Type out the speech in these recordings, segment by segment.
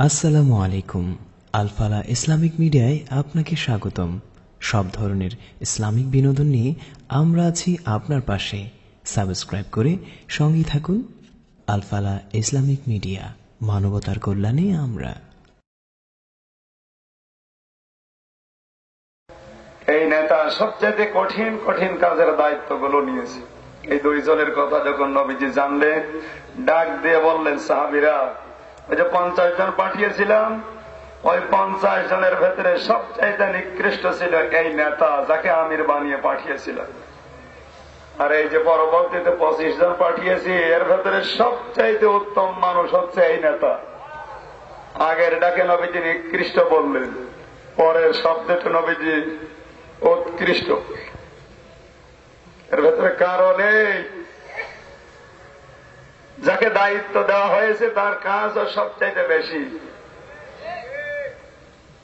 আসসালামু আলাইকুম। Al Falah Islamic মিডিয়ায় আপনাকে স্বাগতম। সব ধরনের ইসলামিক বিনোদন নিয়ে আমরা আছি আপনার পাশে। সাবস্ক্রাইব করে সঙ্গী থাকুন। আলফালা ইসলামিক মিডিয়া, মানবতার কল্যাণে আমরা। এই নেতা সবচেয়ে কঠিন কঠিন কাজের দায়িত্বগুলো নিয়েছে। এই দুইজনের কথা যখন নবীজি জানলেন, ডাক দিয়ে বললেন, সাহাবীরা, ওই যে 50 জন পাঠিয়েছিলাম, ওই 50 জনের ভেতরে সবচাইতে নিকৃষ্ট ছিল এই নেতা যাকে আমির বানিয়ে পাঠিয়েছিলাম। আর এই যে পরবর্তীতে 25 জন পাঠিয়েছি, এর ভেতরে সবচাইতে উত্তম মানুষ হচ্ছে এই নেতা। আগের ডাকে নবীজি নিকৃষ্ট বললেন, পরের শব্দটা নবীজি উৎকৃষ্ট। এর ভেতরে কারণে যাকে দায়িত্ব দেওয়া হয়েছে তার কাজও সবচাইতে বেশি।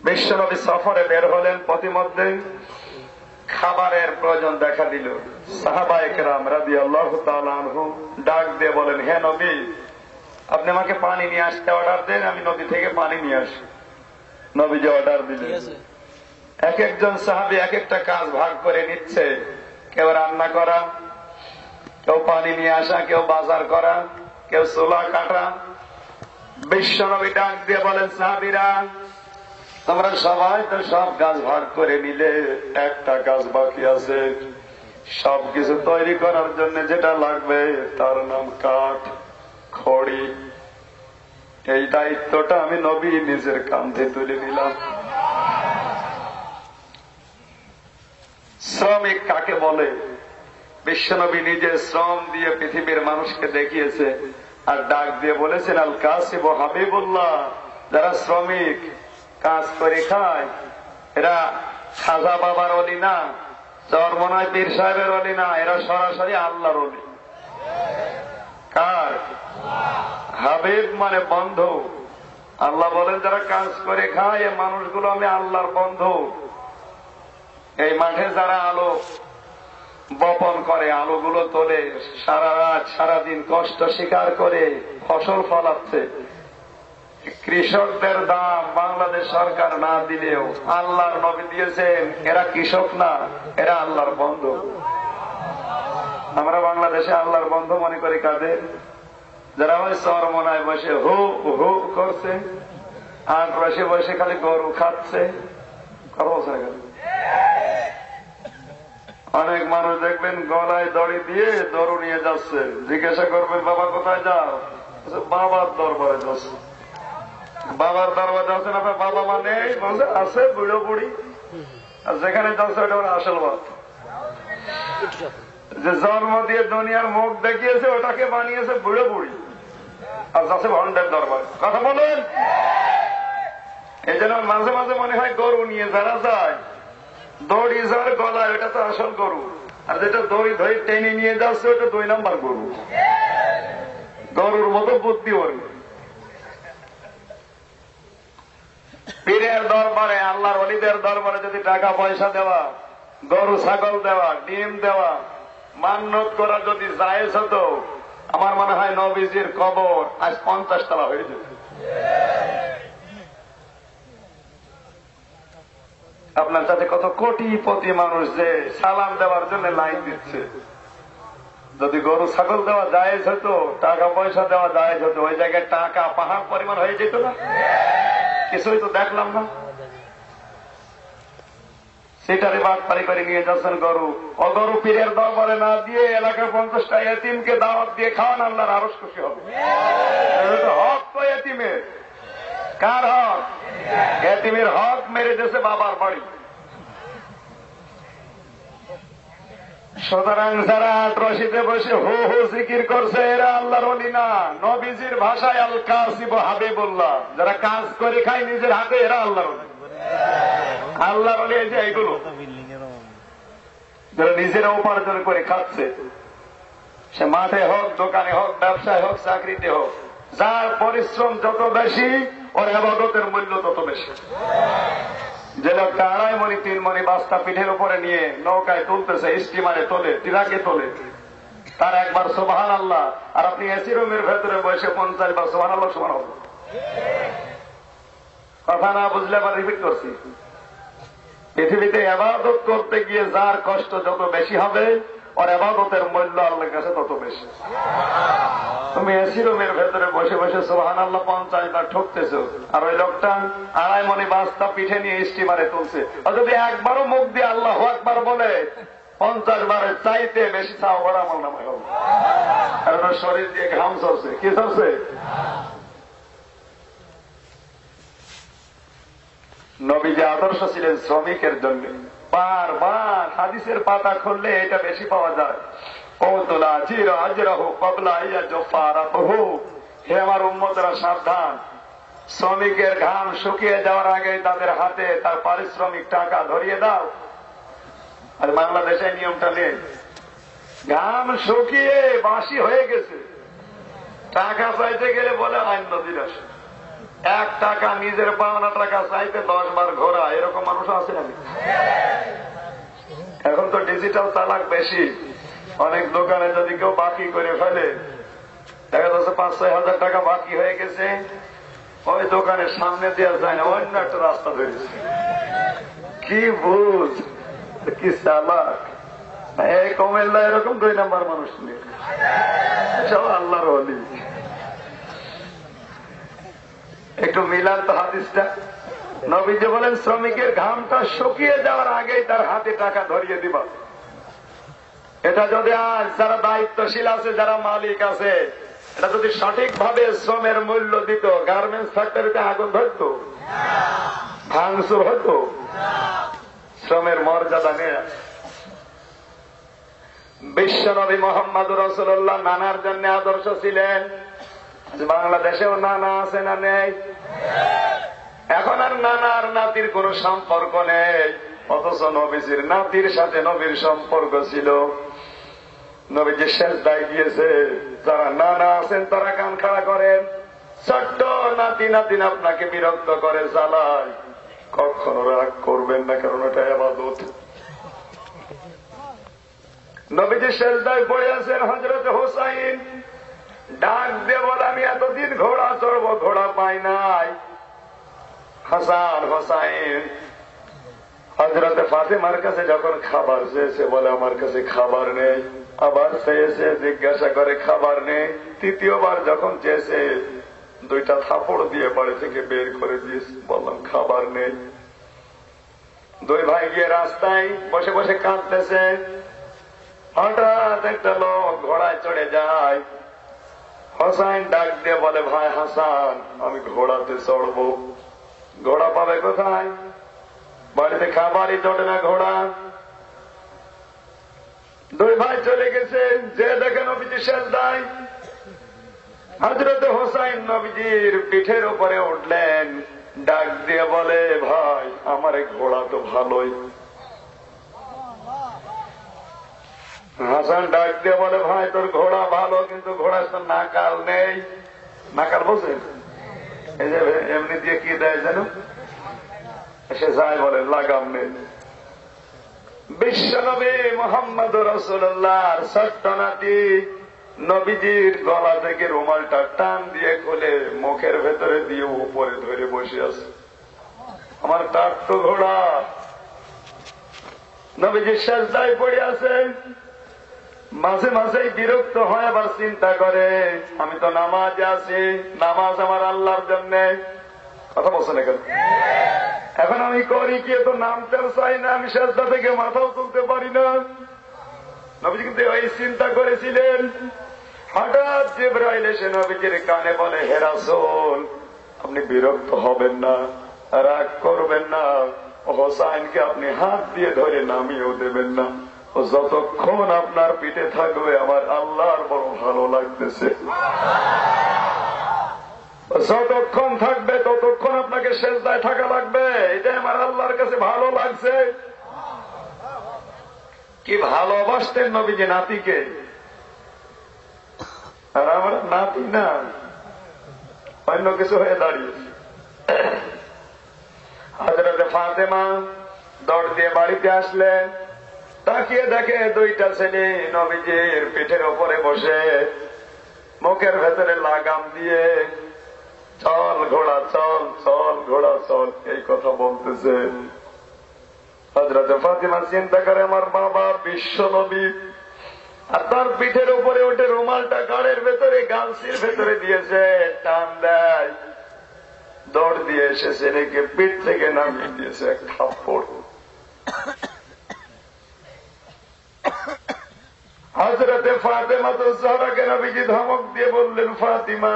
বিশ্বনবী সফরে বের হলেন, পথিমধ্যে খাবারের প্রয়োজন দেখা দিল। সাহাবায়ে কেরাম রাদিয়াল্লাহু তাআলা আনহুম ডাক দিয়ে বলেন, হে নবী, আপনি আমাকে পানি নিয়ে আসতে অর্ডার দেন, আমি নদী থেকে পানি নিয়ে আসি। নবীজি অর্ডার দিলেন। এক একজন সাহাবী এক একটা কাজ ভাগ করে নিচ্ছে। কেউ রান্না করা, কেউ পানি নিয়ে আসা, কেউ বাজার করা, কেউ চুলা কাটা। বিশ্বনবী ডাক দিয়ে বলেন, সাহাবীরা, তোমরা সবাই তো সব কাজ ভাগ করে নিলে, একটা কাজ বাকি আছে। সবকিছু তৈরি করার জন্য যেটা লাগবে তার নাম কাঠ, খড়ি। এই দায়িত্বটা আমি নবী নিজের কাঁধে তুলে নিলাম। শ্রমিক কাকে বলে? বিশ্বনবী নিজে শ্রম দিয়ে পৃথিবীর মানুষকে দেখিয়েছে, আর ডাক দিয়ে বলেছেন, আল কাসিব হাবিবুল্লাহ। যারা শ্রমিক কাজ করে খায়, এরা খাজা বাবার অলি না, চরমনায় পীর সাহেবের অলি না, এরা সরাসরি আল্লাহর অলি। কার? হাবিব মানে বন্ধু। আল্লাহ বলেন, যারা কাজ করে খায় এ মানুষগুলো আমি আল্লাহর বন্ধু। এই মাঠে যারা আলো বপন করে, আলোগুলো তোলে, সারা রাত সারাদিন কষ্ট স্বীকার করে ফসল ফলাচ্ছে, কৃষকদের দাম বাংলাদেশ সরকার না দিলেও আল্লাহর নবী দিয়েছেন। এরা কৃষক না, এরা আল্লাহর বন্ধু। আমরা বাংলাদেশে আল্লাহর বন্ধু মনে করি কাদের? যারা ওই চরমনায় বসে হু হু করছে, আর বসে বসে খালি গরু খাচ্ছে। অনেক মানুষ দেখবেন গলায় দড়ি দিয়ে দড়ু নিয়ে যাচ্ছে। জিজ্ঞাসা করবেন, বাবা কোথায় যাও? বাবার দরবারে যাচ্ছে। বাবার দরবারে যাচ্ছেন আপনার বাবা মানে আছে বুড়ো বুড়ি, আর যেখানে যাচ্ছে ওটা আসল বাপ। যে জন্ম দিয়ে দুনিয়ার মুখ দেখিয়েছে ওটাকে বানিয়েছে বুড়ো বুড়ি, আর যাচ্ছে ভণ্ডের দরবারে। কথা বলেন। এই জন্য মাঝে মাঝে মনে হয় গরু নিয়ে যারা যায়, দড়ি যার গলায় ওটা তো আসল গরু, আর যেটা দড়ি ধরে টেনে নিয়ে যাচ্ছে ওটা 2 নাম্বার গরু। গরুর মতো বুদ্ধি ওর। পীরের দরবারে, আল্লাহর ওলিদের দরবারে যদি টাকা পয়সা দেওয়া, গরু ছাগল দেওয়া, ডিম দেওয়া, মান্যত করা যদি জায়েজ হতো, আমার মনে হয় নবীজির কবর আজ 50 তলা হয়ে যেত। আপনার সাথে কত কোটিপতি মানুষ যে সালাম দেওয়ার জন্য লাইন দিচ্ছে। যদি গরু ছাগল দেওয়া জায়েজ হতো, টাকা পয়সা দেওয়া জায়েজ হতো, ওই জায়গায় টাকা পাহাড় পরিমাণ হয়ে যেত না? কিছুই তো দেখলাম না। সেটারে বাটপারি করে নিয়ে যাচ্ছেন গরু। ও গরু পীরের দরবারে না দিয়ে এলাকার 50টা এতিমকে দাওয়াত দিয়ে খাওয়ান, আল্লাহর আরশ খুশি হবে। হক তো এতিমের। কার হক? এতিমের হক মেরে দিয়েছে বাবার বাড়ি। সুতরাং যারা রশিদে বসে হু হু জিকির করছে, এরা আল্লাহর ওলি না। নবীজির ভাষায় আল কাসিব হাবিবুল্লাহ। যারা কাজ করে খায় নিজের হাতে, এরা আল্লাহর ওলি। আল্লাহর ওলি এই যে এইগুলো, যারা নিজেরা উপার্জন করে খাচ্ছে, সে মাঠে হোক, দোকানে হোক, ব্যবসায় হোক, চাকরিতে হোক, যার পরিশ্রম যত বেশি ওর ইবাদতের মূল্য তত বেশি। যে লোকটা 2.5 মণি 3 মণি বাস্তা পিঠের উপরে নিয়ে নৌকায় তুলতেছে, স্টিমারে তোলে, ট্রাকে তোলে, তার একবার সুবহানাল্লাহ, আর আপনি এসি রুমের ভেতরে বসে 50 বার সুবহানাল্লাহ সুবহানাল্লাহ। কথা না বুঝলে আবার রিপিট করছি। পৃথিবীতে ইবাদত করতে গিয়ে যার কষ্ট যত বেশি হবে, ওর ইবাদতের মূল্য আল্লাহর কাছে তত বেশি। তুমি এসি রুমের ভেতরে বসে বসে সুবহানাল্লাহ 50 বার ঠকতেছো, আর ওই লোকটা 2.5 মণি বাস্তা পিঠে নিয়ে স্টিমারে তুলছে। আর যদি একবারও মুখ দিয়ে আল্লাহু আকবার বলে 50 বারের চাইতে বেশি চাও ওর আমল নামায় হবে। আর ওর শরীর দিয়ে ঘাম ঝরছে। কি ঝরছে? নবীজি আদর্শ ছিলেন শ্রমিকের জন্য। বারবার হাদিসের পাতা খুললে এটা বেশি পাওয়া যায়। হে আমার উম্মতরা, সাবধান, শ্রমিকের ঘাম শুকিয়ে যাওয়ার আগে তাদের হাতে তার পারিশ্রমিক টাকা ধরিয়ে দাও। আর বাংলাদেশে নিয়মটা নেই। ঘাম শুকিয়ে বাঁশি হয়ে গেছে, টাকা চাইতে গেলে বলে আইন নদীর আসে। 1 টাকা নিজের পাওনা টাকা চাইতে 10 বার ঘোরা, এরকম মানুষ আছে নাকি? এখন তো ডিজিটাল তালাক বেশি। অনেক দোকানে যদি কেউ বাকি করে ফেলে, দেখা যাচ্ছে 5-6 হাজার টাকা বাকি হয়ে গেছে, ওই দোকানের সামনে দেওয়া যায় না, অন্য একটা রাস্তা ধরেছে। কি বুঝ, কি চালাক! এই কুমিল্লা এরকম 2 নাম্বার মানুষ নেই, সব আল্লাহর ওলি। একটু মিলান তো হাদিসটা। নবীজি বলেন শ্রমিকের ঘামটা শুকিয়ে যাওয়ার আগেই তার হাতে টাকা ধরিয়ে দিবা। এটা যদি আজ যারা দায়িত্বশীল আছে, যারা মালিক আছে, এটা যদি সঠিকভাবে শ্রমের মূল্য দিত, গার্মেন্টস ফ্যাক্টরিতে আগুন ধরত, ভাঙচুর হতো। শ্রমের মর্যাদা নেই। বিশ্বনবী মুহাম্মদুর রাসূলুল্লাহ নানার জন্য আদর্শ ছিলেন। বাংলাদেশেও নানা আছে না নেই? এখন আর নানার নাতির কোন সম্পর্ক নেই, অথচ নবীজির নাতির সাথে নবীর সম্পর্ক ছিল। নবীজি সেজদায় গিয়েছে, যারা নানা আছেন তারা কান খাড়া করেন। ছোট্ট নাতি নাতিন আপনাকে বিরক্ত করে জ্বালায়, কখনো রাগ করবেন না, কারণ এটা ইবাদত। নবীজি সেজদায় পড়ে আছেন, হযরত হুসাইন ডাক দিয়ে বলে, আমি এতদিন ঘোড়া চড়বো, ঘোড়া পাই নাই। হাসান হোসাইন হযরত ফাতেমার কাছে যখন খাবার চেয়েছে, বলে আমার কাছে খাবার নেই। আবার চেয়েছে, জিজ্ঞাসা করে, খাবার নেই। তৃতীয়বার যখন চেয়েছে, 2টা থাপড় দিয়ে বাড়ি থেকে বের করে দিয়েছে, বললাম খাবার নেই। 2 ভাই গিয়ে রাস্তায় বসে বসে কাঁদতেছে। হঠাৎ একটা লোক ঘোড়ায় চড়ে যায়। হোসাইন ডাক দিয়ে বলে, ভাই হাসান, আমি ঘোড়াতে চড়বো। ঘোড়া পাবে কোথায়? বাড়িতে খাবারই জোটে না ঘোড়া। 2 ভাই চলে গেছে, যে দেখে নবীজি সেজদায়। হযরত হোসাইন নবীজির পিঠের উপরে উঠলেন, ডাক দিয়ে বলে, ভাই আমার এই ঘোড়া তো ভালোই। হাসান ডাক দিয়ে বলে, ভাই তোর ঘোড়া ভালো, কিন্তু ঘোড়ার তো নাকাল নেই। নাকাল বলছেন? এই যে এমনি দিয়ে কি দেয় যেন, সে যায় বলে লাগাম নেই। বিশ্বনবী মুহাম্মদুর রাসূলুল্লাহর ছোট্ট নাতি নবীজির গলা থেকে রুমালটা টান দিয়ে খুলে মুখের ভেতরে দিয়ে উপরে ধরে বসে আছে। আমার টাট্ট ঘোড়া। নবীজি সেজদায় পড়ে আছে। মাঝে মাঝেই বিরক্ত হয়, আবার চিন্তা করে, আমি তো নামাজে আছি, নামাজ আমার আল্লাহর জন্য। কথা বলছেন এখন? এখন আমি করি কি, তো নামতেও চাই না, আমি সেজদা থেকে মাথাও তুলতে পারি না। নবীজি কিন্তু এই চিন্তা করেছিলেন। হঠাৎ জিবরাইল এসে নবীজির কানে বলে, হে রাসূল, আপনি বিরক্ত হবেন না, রাগ করবেন না, হোসাইনকে আপনি হাত দিয়ে ধরে নামিয়েও দেবেন না। ও যতক্ষণ আপনার পিঠে থাকবে আমার আল্লাহর বড় ভালো লাগতেছে। যতক্ষণ থাকবে ততক্ষণ আপনাকে সেজদায় থাকা লাগবে, এটাই আমার আল্লাহর কাছে ভালো লাগছে। কি ভালোবাসতেন নবীজি নাতিকে। আর আমরা নাতি না, অন্য কিছু হয়ে দাঁড়িয়েছে। হযরত ফাতেমা দৌড় দিয়ে বাড়িতে আসলেন। তাকিয়ে দেখে 2টা ছেলে নবীজির পিঠের উপরে বসে, মুখের ভেতরে লাগাম দিয়ে চল ঘোড়া চল, চল ঘোড়া চল, এই কথা বলতেছে। হযরতে ফাতিমা চিন্তা করে আমার বাবা বিশ্ব নবী, আর তার পিঠের উপরে উঠে রুমালটা গাড়ের ভেতরে গালসির ভেতরে দিয়েছে, টান দেয়, দৌড় দিয়ে এসে ছেলেকে পিঠ থেকে নামিয়ে দিয়েছে এক থাপ্পড়। হযরতে ফাতিমা তো যাহরাকে নবীজি ধমক দিয়ে বললেন, ফাতিমা,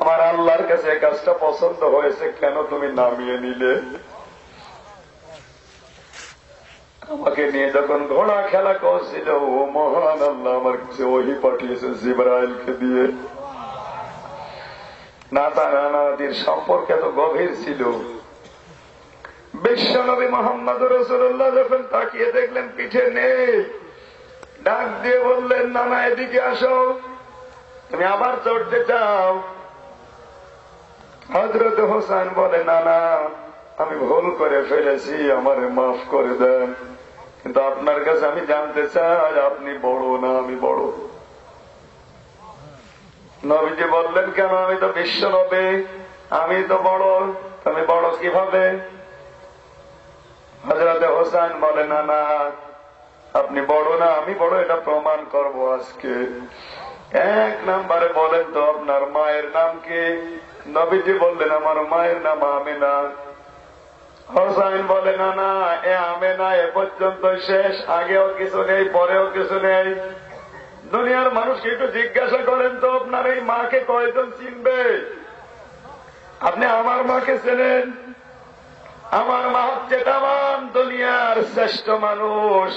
আমার আল্লাহর কাছে কাজটা পছন্দ হয়েছে, কেন তুমি নামিয়ে নিলে? আমাকে নিয়ে যখন ঘোড়া খেলা করছিল, ও মহান আল্লাহ আমার কাছে ওহী পাঠিয়েছে জিবরাইলকে দিয়ে। নাতা নানাদির সম্পর্ক এত গভীর ছিল। বিশ্বনবী মুহাম্মদ রাসূলুল্লাহ যখন তাকিয়ে দেখলেন পিঠে নেই, ডাক দিয়ে বললেন, নানা এদিকে আসো, তুমি আবার চড়তে চাও? হযরত হোসেন বলে, নানা আমি ভুল করে ফেলেছি, আমারে মাফ করে দেন, কিন্তু আপনার কাছে আমি জানতে চাই আপনি বড় না আমি বড়? নবীজি বললেন, কেন, আমি তো বিশ্ব নবী, আমি তো বড়, তুমি বড় কিভাবে? হযরতে হোসেন বলে, না না, আপনি বড় না আমি বড়, এটা প্রমাণ করব আজকে। এক নম্বরে বলেন তো আপনার মায়ের নাম কি? নবীজি বললেন, আমার মায়ের নাম আমেনা। হোসেন বলে, না না, এ আমেনা এ পর্যন্ত শেষ, আগেও কিছু নেই পরেও কিছু নেই। দুনিয়ার মানুষকে একটু জিজ্ঞাসা করেন তো আপনার এই মাকে কয়জন চিনবে? আপনি আমার মাকে চেনেন? আমার মা হচ্ছে তামাম দুনিয়ার শ্রেষ্ঠ মানুষ,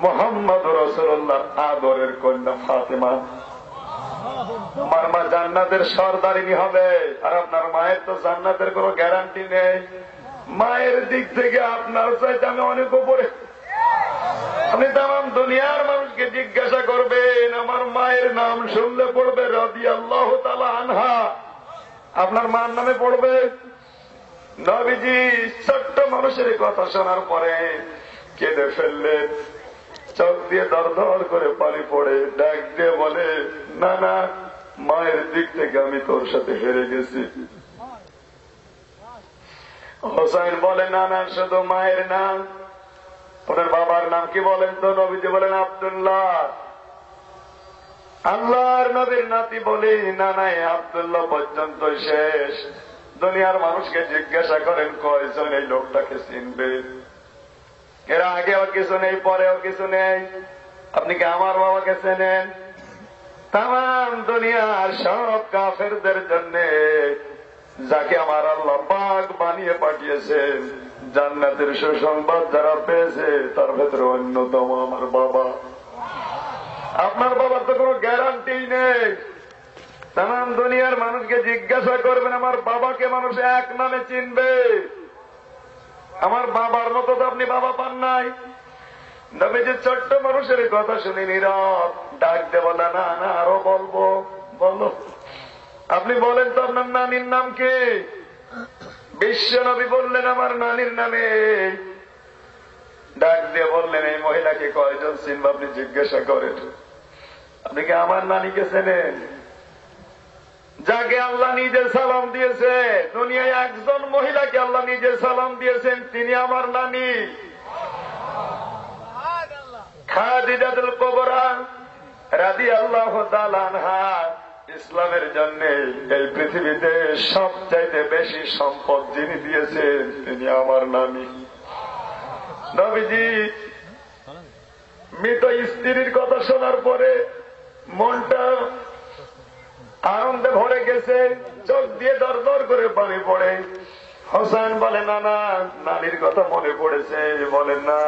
মুহাম্মদ রাসূলুল্লাহ আদরের কন্যা ফাতিমা। আমার মা জান্নাতের সরদারিনী হবে, আর আপনার মায়ের তো জান্নাতের কোনো গ্যারান্টি নেই। মায়ের দিক থেকে আপনার চাইতে আমি অনেক উপরে। আপনি তামাম দুনিয়ার মানুষকে জিজ্ঞাসা করবেন, আমার মায়ের নাম শুনলে পড়বে রাদিয়াল্লাহু তাআলা আনহা, আপনার মার নামে পড়বে। নবীজি ছোট্ট মানুষের কথা শোনার পরে কেঁদে ফেললেন, চোখ দিয়ে দর দর করে পানি পড়ে, ডাক দিয়ে বলে, না না, মায়ের দিক থেকে আমি তোর সাথে হেরে গেছি। হোসেন বলে, না না, শুধু মায়ের নাম, ওনার বাবার নাম কি বলেন তো? নবীজি বলেন, আব্দুল্লাহ। আল্লাহর নবীর নাতি বলি, না না, আব্দুল্লাহ পর্যন্ত শেষ। দুনিয়ার মানুষকে জিজ্ঞাসা করেন কয়জন এই লোকটাকে চিনবে? এর আগেও কিছু নেই পরেও কিছু নেই। আপনি কি আমার বাবাকে চেনেন? তাম দুনিয়ার সব কাফেরদের জন্য যাকে আমার আল্লাহ পাক বানিয়ে পাঠিয়েছেন, জান্নাতের সুসংবাদ যারা পেয়েছে তার ভেতরে অন্যতম আমার বাবা। আপনার বাবার তো কোনো গ্যারান্টি নেই। তাম দুনিয়ার মানুষকে জিজ্ঞাসা করবেন, আমার বাবাকে মানুষ এক নামে চিনবে? আমার বাবার মতো তো আপনি বাবা পান নাই। নবীজি ছোট্ট মানুষের কথা শুনে নীরব, ডাক দেব, না না, আরো বলবো, বলো। আপনি বলেন তো আপনার নানির নাম কি? বিশ্ব নবী বললেন, আমার নানির নামে। ডাক দিয়ে বললেন, এই মহিলাকে কয়জন চিনবে আপনি জিজ্ঞাসা করেন। আপনি কি আমার নানিকে চেনেন? যাকে আল্লাহ নিজে সালাম দিয়েছে, দুনিয়ায় একজন মহিলাকে আল্লাহ নিজে সালাম দিয়েছেন, তিনি আমার নানি খাদিজাতুল কুবরা রাদিয়াল্লাহু তাআলা আনহা। ইসলামের জন্য এই পৃথিবীতে সবচাইতে বেশি সম্পদ যিনি দিয়েছেন তিনি আমার নানি। নবীজি মৃত স্ত্রীর কথা শোনার পরে মনটা আনন্দে ভরে গেছে, চোখ দিয়ে দর দর করে পানি পড়ে। হোসেন বলে, না না, নানির কথা মনে পড়েছে। বলেন না,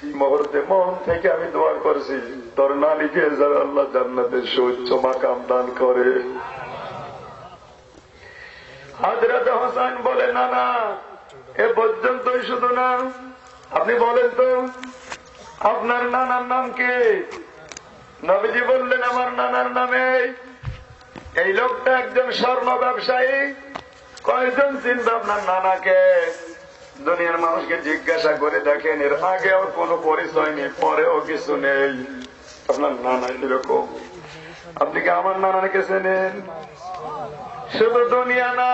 এই মুহূর্তে মন থেকে আমি দোয়া করছি তোর নানিকে যেন আল্লাহ জান্নাতের সুউচ্চ মাকাম দান করে। হযরত হোসেন বলে, না না, এ পর্যন্তই শুধু না, আপনি বলেন তো আপনার নানার নাম কি? নবীজি বললেন, আমার নানার নামে এই লোকটা একজন স্বর্ণ ব্যবসায়ী। কয়জন চিনবে আপনার নানাকে? দুনিয়ার মানুষকে জিজ্ঞাসা করে দেখেন, এর আগেও কোনো পরিচয় নেই পরেও কিছু নেই, আপনার নানা এরকম। আপনি কি আমার নানাকে চেনেন? শুধু দুনিয়া না,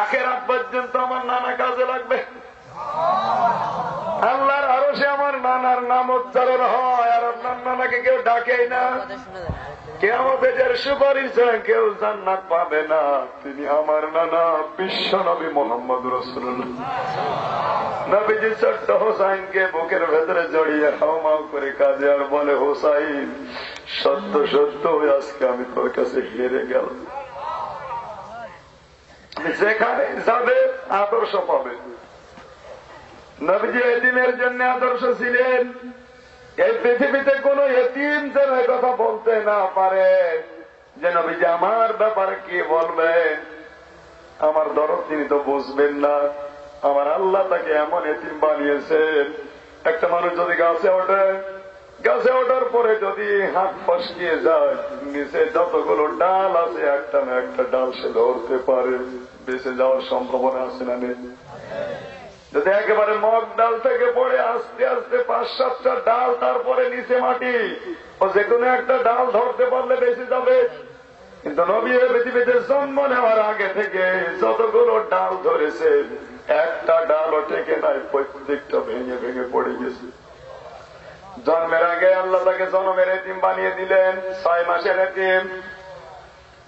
আখেরাত পর্যন্ত আমার নানা কাজে লাগবে। আল্লাহর আরশে আমার নানার নাম উচ্চারণ হয়, আর আপনার নানাকে কেউ ডাকেই না। কিয়ামতে যার সুপারিশ হয় কেউ জান্নাত পাবে না, তিনি আমার নানা বিশ্ব নবী মুহাম্মদ রাসূলুল্লাহ। নবীজি ছোট্ট হোসাইনকে বুকের ভেতরে জড়িয়ে হাউমাউ করে কাঁদে আর বলে, হোসাইন সত্য সত্য আজকে আমি তোর কাছে হেরে গেল। যেখানে যাবে আদর্শ পাবে। নবীজি এতিমের জন্য আদর্শ ছিলেন। এই পৃথিবীতে কোন এতিম যেন কথা বলতে না পারে যে নবীজি আমার ব্যাপারে কি বলবেন, আমার দরদ তিনি তো বুঝবেন না। আমার আল্লাহ তাকে এমন এতিম বানিয়েছেন, একটা মানুষ যদি গাছে ওঠে, গাছে ওঠার পরে যদি হাত ফসকিয়ে যায়, নিচে যতগুলো ডাল আছে একটা না একটা ডাল সে ধরতে পারে, বেঁচে যাওয়ার সম্ভাবনা আছে না নেই? যদি একেবারে মগ ডাল থেকে পড়ে আস্তে আস্তে 5-7টা ডাল, তারপরে নিচে মাটি, ও যে কোনো একটা ডাল ধরতে পারলে বেঁচে যাবে। কিন্তু নবী পৃথিবীতে জন্ম নেওয়ার আগে থেকে যতগুলো ডাল ধরেছে একটা ডালও টেকে নাই, প্রত্যেকটা ভেঙে ভেঙে পড়ে গেছে। জন্মের আগে আল্লাহ তাকে জন্মের এতিম বানিয়ে দিলেন, 6 মাসের এতিম।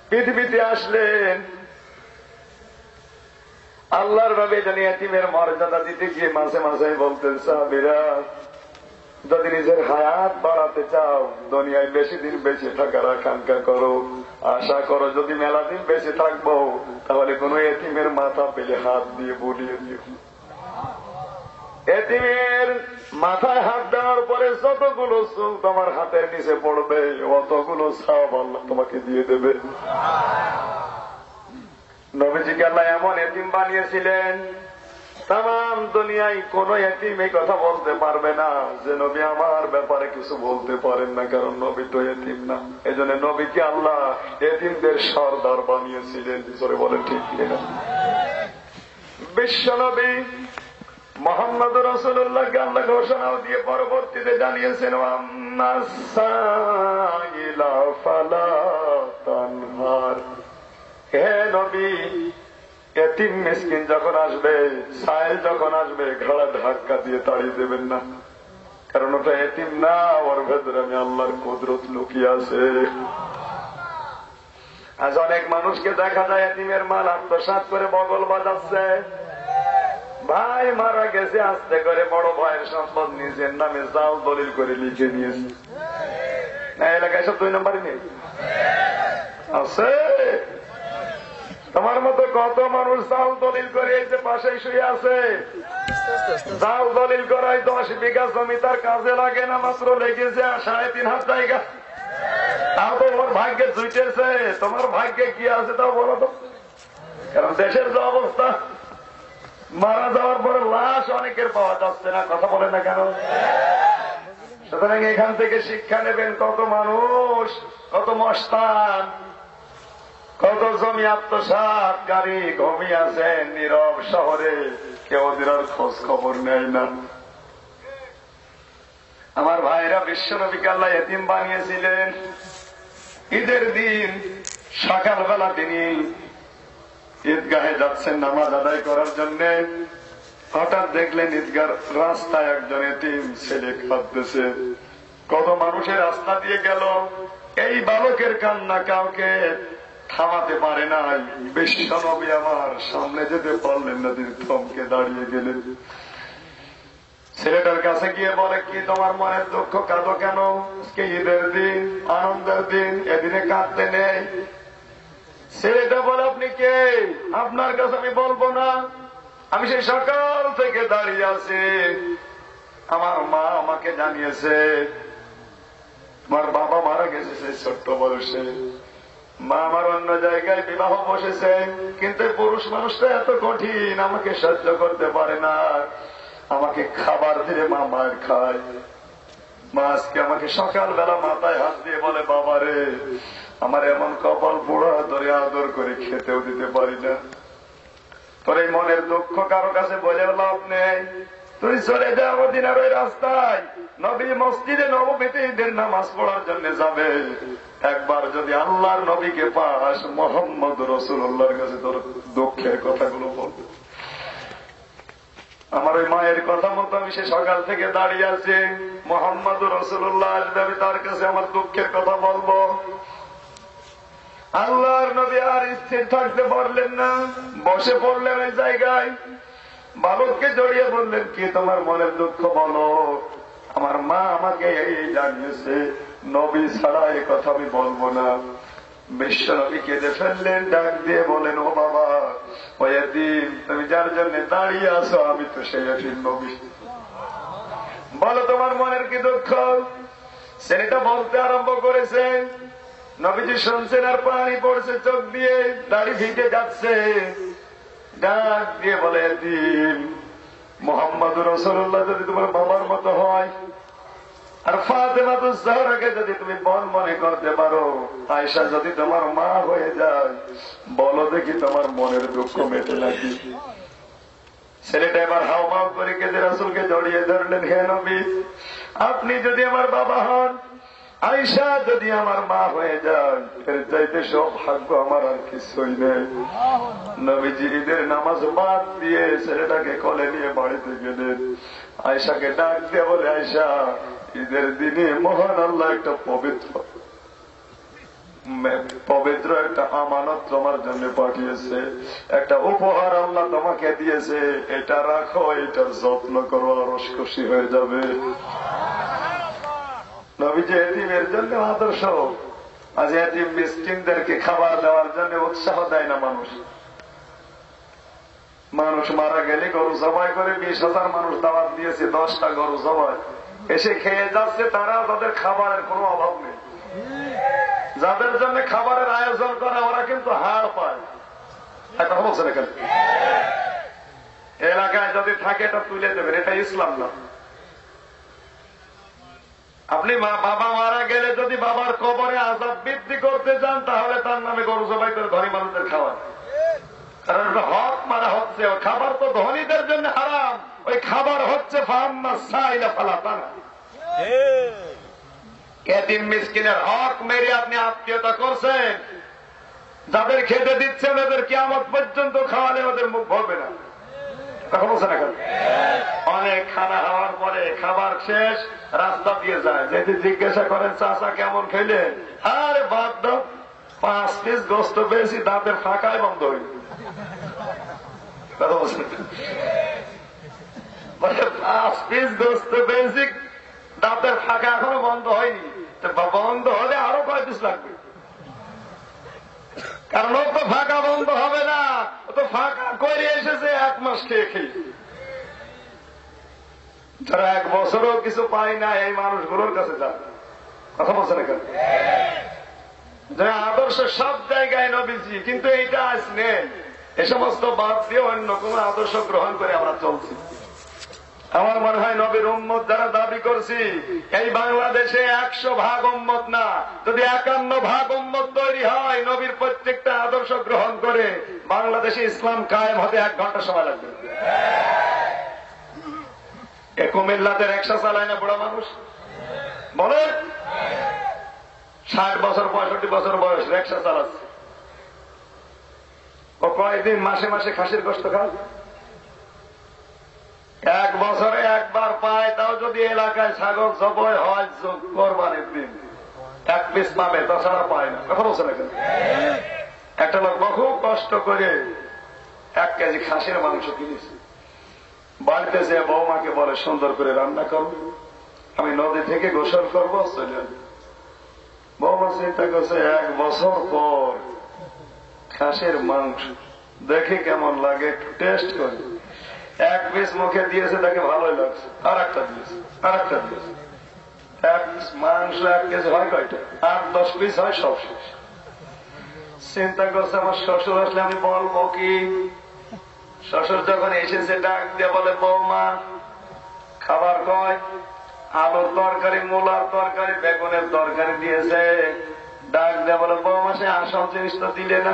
পৃথিবীতে আসলেন, আল্লাহর নবী জানি এতিমের মর্যাদা দিতে গিয়ে মাঝে মাঝে বলতেন, সাহাবীরা যদি নিজের হায়াত বাড়াতে চাও, দুনিয়ায় বেশি দিন বেঁচে থাকার আকাঙ্ক্ষা করো, আশা করো যদি মেলা দিন বেঁচে থাকবো, তাহলে কোন এতিমের মাথা পেলে হাত দিয়ে বুলিয়ে দিও। এতিমের মাথায় হাত দেওয়ার পরে যতগুলো চুল তোমার হাতের নিচে পড়বে, অতগুলো সওয়াব আল্লাহ তোমাকে দিয়ে দেবে। নবীজিকে আল্লাহ এমন এতিম বানিয়েছিলেন, তাম দুনিয়ায় কোন এতিম এই কথা বলতে পারবে না যে নবী আমার ব্যাপারে কিছু বলতে পারেন না, কারণ নবী তো এতিম না। এই জন্য নবীকে আল্লাহ এতিমদের সর্দার বানিয়েছিলেন। জোরে বলে ঠিক কিনা? বিশ্ব নবী মুহাম্মদ রাসূলুল্লাহকে আল্লাহ ঘোষণাও দিয়ে পরবর্তীতে জানিয়েছেন, হে নবী, এতিম মিসকিন যখন আসবে, সাইল যখন আসবে, ঘাড়া ধাক্কা দিয়ে তাড়িয়ে দেবেন না, কারণ ওটা এতিম না, ওর ভেতরে আমি আল্লাহর কুদরত লুকিয়ে আছে। আজ অনেক মানুষকে দেখা যায় এতিমের মাল আত্মসাৎ করে বগল বাজাচ্ছে। ভাই মারা গেছে, আস্তে করে বড় ভাইয়ের সম্পদ নিজের নামে জাল দলিল করে লিখে নিয়েছে। না এলাকায় সব 2 নম্বরই নেই আছে। তোমার মতো কত মানুষ জাল দলিল করে এই যে পাশেই শুয়ে আছে। জাল দলিল করায় 10 বিঘা জমি তার কাজে লাগে না, মাত্র লেগেছে 3.5 হাত জায়গা। তাও তো ওর ভাগ্যে জুটেছে, তোমার ভাগ্যে কি আছে তাও বলো তো। কারণ দেশের যে অবস্থা, মারা যাওয়ার পরে লাশ অনেকের পাওয়া যাচ্ছে না, কথা বলে না কেন? সুতরাং এখান থেকে শিক্ষা নেবেন, কত মানুষ, কত মস্তান, কত জমি আত্মসাৎকারী ঘুমিয়ে আছেন নীরব শহরে, কেউ ওদের আর খোঁজ খবর নেয় না। আমার ভাইরা, বিশ্বনবীকে আল্লাহ এতিম বানিয়েছিলেন। ঈদের দিন সকালবেলা তিনি ঈদগাহে যাচ্ছেন নামাজ আদায় করার জন্য। হঠাৎ দেখলেন ঈদগার রাস্তায় একজন এতিম ছেলে কাঁদতেছে। কত মানুষের রাস্তা দিয়ে গেল, এই বালকের কান্না কাউকে থামাতে পারে নাই। বিশ্বনবী আমার সামনে যেতে পারলেন না, তিনি থমকে দাঁড়িয়ে গেলেন। ছেলেটার কাছে গিয়ে বলে, কি তোমার মনের দুঃখ, কাঁদো কেন? ঈদের দিন, আনন্দের দিন, এদিনে কাঁদতে নেই। ছেলেটা বলে, আপনি কে? আপনার কাছে আমি বলবো না, আমি সেই সকাল থেকে দাঁড়িয়ে আছি। আমার মা আমাকে জানিয়েছে তোমার বাবা মারা গেছে সেই ছোট্ট বয়সে। মা আমার অন্য জায়গায় বিবাহ বসেছে, কিন্তু পুরুষ মানুষটা এত কঠিন, আমাকে সহ্য করতে পারে না। আমাকে খাবার দিলে মা মায়ের খায়। মা আজকে আমাকে সকালবেলা মাথায় হাত দিয়ে বলে, বাবা রে, আমার এমন কপাল পোড়া, ধরে আদর করে খেতেও দিতে পারি না। তোর এই মনের দুঃখ কারো কাছে বলে লাভ নেই। তুই চলে যা মদিনার ওই রাস্তায়, নবী মসজিদে নববীতে ঈদের নামাজ পড়ার জন্য যাবে, একবার যদি আল্লাহর নবীকে পাস, মোহাম্মদ রাসূলুল্লাহর কাছে তোর দুঃখের কথাগুলো বলবে। আমার ওই মায়ের কথা মতো আমি সে সকাল থেকে দাঁড়িয়ে আছি, মোহাম্মদ রাসূলুল্লাহ আসবে, আমি তার কাছে আমার দুঃখের কথা বলবো। আল্লাহর নবী আর স্থির থাকতে পারলেন না, বসে পড়লেন ওই জায়গায়। বালককে জড়িয়ে বললেন, কি তোমার মনের দুঃখ বলো। আমার মা আমাকে এই জানিয়েছে, নবী ছাড়া এই কথা আমি বলবো না। বিশ্ব নবী কেঁদে ফেললেন, ডাক দিয়ে বলেন, ও বাবা, ওই এতিম তুমি যার জন্য দাঁড়িয়ে আছো, আমি তো সেই এতিম নবী। বলো তোমার মনের কি দুঃখ। ছেলেটা বলতে আরম্ভ করেছে। নবীজি শুনছেন আর পানি পড়ছে চোখ দিয়ে, দাড়ি ভিজে যাচ্ছে। ডাক দিয়ে বলে, এতিম মুহাম্মদ রাসূলুল্লাহ যদি তোমার বাবার মতো হয়, আর ফাতেমাতুজ জাহরাকে যদি তুমি বোন মনে করতে পারো, আয়েশা যদি তোমার মা হয়ে যায়, বলো দেখি তোমার মনের দুঃখ মেটে নাকি। ছেলেটা এবার হাউমাউ করে কেঁদে রাসূলকে জড়িয়ে ধরলেন, হে নবী, আপনি যদি আমার বাবা হন, আয়েশা যদি আমার মা হয়ে যায়, এর চাইতে সৌভাগ্য আমার আর কিছুই নেই। নবীজি ঈদের নামাজ বাদ দিয়ে ছেলেটাকে কোলে নিয়ে বাড়িতে গেলেন। আয়েশাকে ডাক দিয়ে বলে, আয়েশা, ঈদের দিনে মহান আল্লাহ একটা পবিত্র একটা আমানত তোমার জন্য পাঠিয়েছে, একটা উপহার আল্লাহ তোমাকে দিয়েছে, এটা রাখো, এটার যত্ন করো, আরশ খুশি হয়ে যাবে। নবীজি এতিমের জন্য আদর্শ। আজ এতিম মিসকিনদেরকে খাবার দেওয়ার জন্য উৎসাহ দেয় না মানুষ। মানুষ মারা গেলে গরু জবাই করে 20,000 মানুষ দাওয়াত দিয়েছে, 10টা গরু জবাই এসে খেয়ে যাচ্ছে, তারা তাদের খাবারের কোনো অভাব নেই। যাদের জন্য খাবারের আয়োজন করে ওরা কিন্তু হার পায়। কথা বলছেন এখানে এলাকায় যদি থাকে এটা তুলে দেবেন, এটা ইসলাম না। আপনি বাবা মারা গেলে যদি বাবার কবরে আযাব বৃদ্ধি করতে চান, তাহলে তার নামে গরু জবাই করে ধনী মানুষদের খাওয়ান। কারণ হক মারা হচ্ছে, ওই খাবার তো ধনীদের জন্য হারাম, ওই খাবার হচ্ছে এতিম মিসকিনের হক মেরে আপনি আত্মীয়তা করছেন। যাদের খেতে দিচ্ছেন ওদের কিয়ামত পর্যন্ত খাওয়ালে ওদের মুখ ভরবে না। কথা বলছে না? অনেক খানা খাওয়ার পরে খাবার শেষ, রাস্তা দিয়ে যায়, যদি জিজ্ঞাসা করেন চাচা কেমন খেলেন, আরে বাদ দাও, 5 পিস গোস্ত পেয়েছি, দাঁতের ফাঁকায় বন্ধ হইল। কথা বলছে 5 পিস গোস্ত পেয়েছি, দাঁতের ফাঁকা এখনো বন্ধ হয়নি। বন্ধ হলে আরো কয় পিস লাগবে, কারণ ও তো ফাঁকা বন্ধ হবে না, ও তো ফাঁকা করে এসেছে 1 মাস খেয়ে খেয়ে। যারা 1 বছরও কিছু পায় না, এই মানুষগুলোর কাছে যান। কথা বলছেন এখানে যে আদর্শ সব জায়গায় নবীজি, কিন্তু এইটা আজ নেই। এ সমস্ত বাদ দিয়ে অন্য কোন আদর্শ গ্রহণ করে আমরা চলছি। আমার মনে হয় নবীর উম্মত যারা দাবি করছি, এই বাংলাদেশে 100 ভাগ উম্মত না, যদি 51 ভাগ উম্মত তৈরি হয়, নবীর প্রত্যেকটা আদর্শ গ্রহণ করে, বাংলাদেশে ইসলাম কায়েম হতে 1 ঘন্টা সময় লাগবে। কুমিল্লাতে রিকশা চালায় না বুড়া মানুষ, বলেন 60 বছর 65 বছর বয়স রিকশা চালাচ্ছে, ও কয়েকদিন মাসে মাসে খাসির গোশত খায়, 1 বছরে 1 বার পায়, তাও যদি এলাকায় ছাগল জবাই হয় কোরবানির দিন 1 পিস পাবে, তাছাড়া পায় না। কথা বলছে না? একটা লোক বহু কষ্ট করে 1 কেজি খাসির মাংস কিনেছে, বাড়িতে যে বৌমাকে বলে সুন্দর করে রান্না করো, আমি নদী থেকে গোসল করবো, চলে বৌমা চিন্তা করছে 1 বছর পর খাসির মাংস দেখে কেমন লাগে, একটু টেস্ট করি। 1 পিস মুখে দিয়েছে, তাকে ভালোই লাগছে, আর একটা দিয়েছে, আর একটা দিয়েছে। মাংস 1 কেজি হয় কয়টা? 8-10 পিস হয়, সব শেষ। চিন্তা করছে আমার শ্বশুর আসলে আমি বলবো কি। শ্বশুর যখন এসেছে ডাক দিয়ে বলে, বৌমা খাবার কয়? আলুর তরকারি, মূলার তরকারি, বেগুনের তরকারি দিয়েছে। ডাক দিয়ে বলে, বৌমা সে আসল জিনিস তো দিলে না।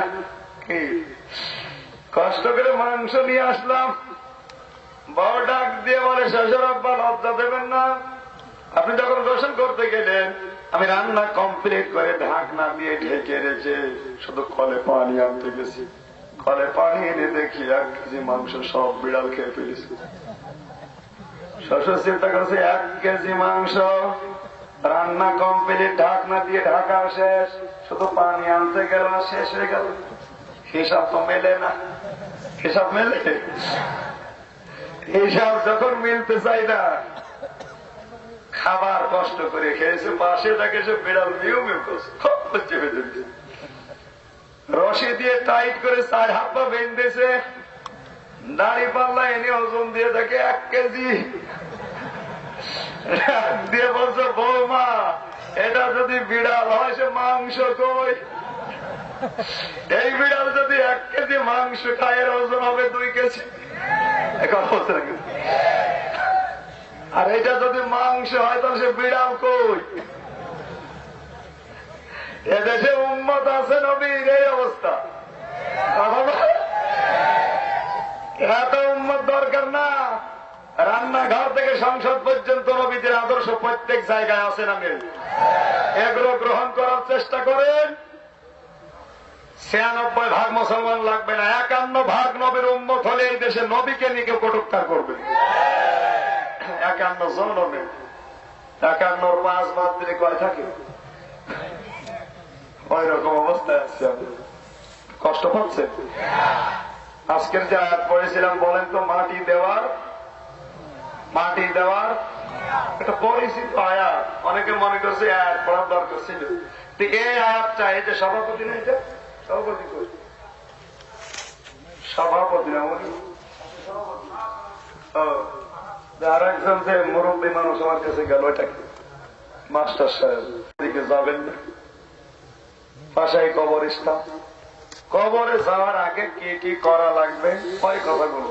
কি কষ্ট করে মাংস নিয়ে আসলাম। বউ ডাক দিয়ে বলে, শ্বশুর আব্বা লজ্জা দেবেন না, আপনি যখন গোসল করতে গেলেন আমি রান্না কমপ্লিট করে ঢাকনা দিয়ে ঢেকে রেখে শুধু কলে পানি আনতে গেছি। কলে পানি এনে দেখি 1 কেজি মাংস সব বিড়াল খেয়ে ফেলেছে। শ্বশুর চিন্তা করছে 1 কেজি মাংস রান্না কমপ্লিট, ঢাকনা দিয়ে ঢাকা শেষ, শুধু পানি আনতে গেল, শেষ হয়ে গেল। হিসাব তো মেলে না। হিসাব মেলে? হিসাব যখন মিলতে চাই না, খাবার কষ্ট করে খেয়েছে, পাশে তাকে সে বিড়াল মিউ মিউ করছে, চেপে দিচ্ছে, রশি দিয়ে টাইট করে 4 হাত পা বেঁধেছে, দাড়ি পাল্লা এনে ওজন দিয়ে তাকে 1 কেজি দিয়ে বলছে, বৌমা এটা যদি বিড়াল হয় সে মাংস কই? এই বিড়াল যদি 1 কেজি মাংস খায় এর ওজন হবে 2 কেজি। আর এটা যদি মাংস হয় তাহলে সে বিড়াল কই? এদেশে উম্মত আছে নবীর এই অবস্থা। এত উম্মত দরকার না। রান্নাঘর থেকে সংসদ পর্যন্ত নবীদের আদর্শ প্রত্যেক জায়গায় আছে না নেই? এগুলো গ্রহণ করার চেষ্টা করেন। 96% মুসলমান লাগবে না, 51% নবীর উম্মত হলে এই দেশে নবীকে নিয়ে কেউ কটুক্তি করবে। 51 জন নবী, 51 5 বাদ দিলে কয় থাকে? ওই রকম অবস্থায় আছে। কষ্ট পাচ্ছে। আজকের যে আয়াত পড়েছিলাম বলেন তো, মাটি দেওয়ার একটা পরিচিত আয়াত। অনেকে মনে করছে আয়াত পড়ার দরকার ছিল। এই আয়াতটা, এই যে সভাপতি না, এটা সভাপতি না উনি, আর একজন যে মুরব্বী মানুষ আমার কাছে গেল, ওইটাকে মাস্টার সাহেব দিকে যাবেন না, পাশায় কবরস্থান, কবরে যাওয়ার আগে কি কি করা লাগবে ওই কথাগুলো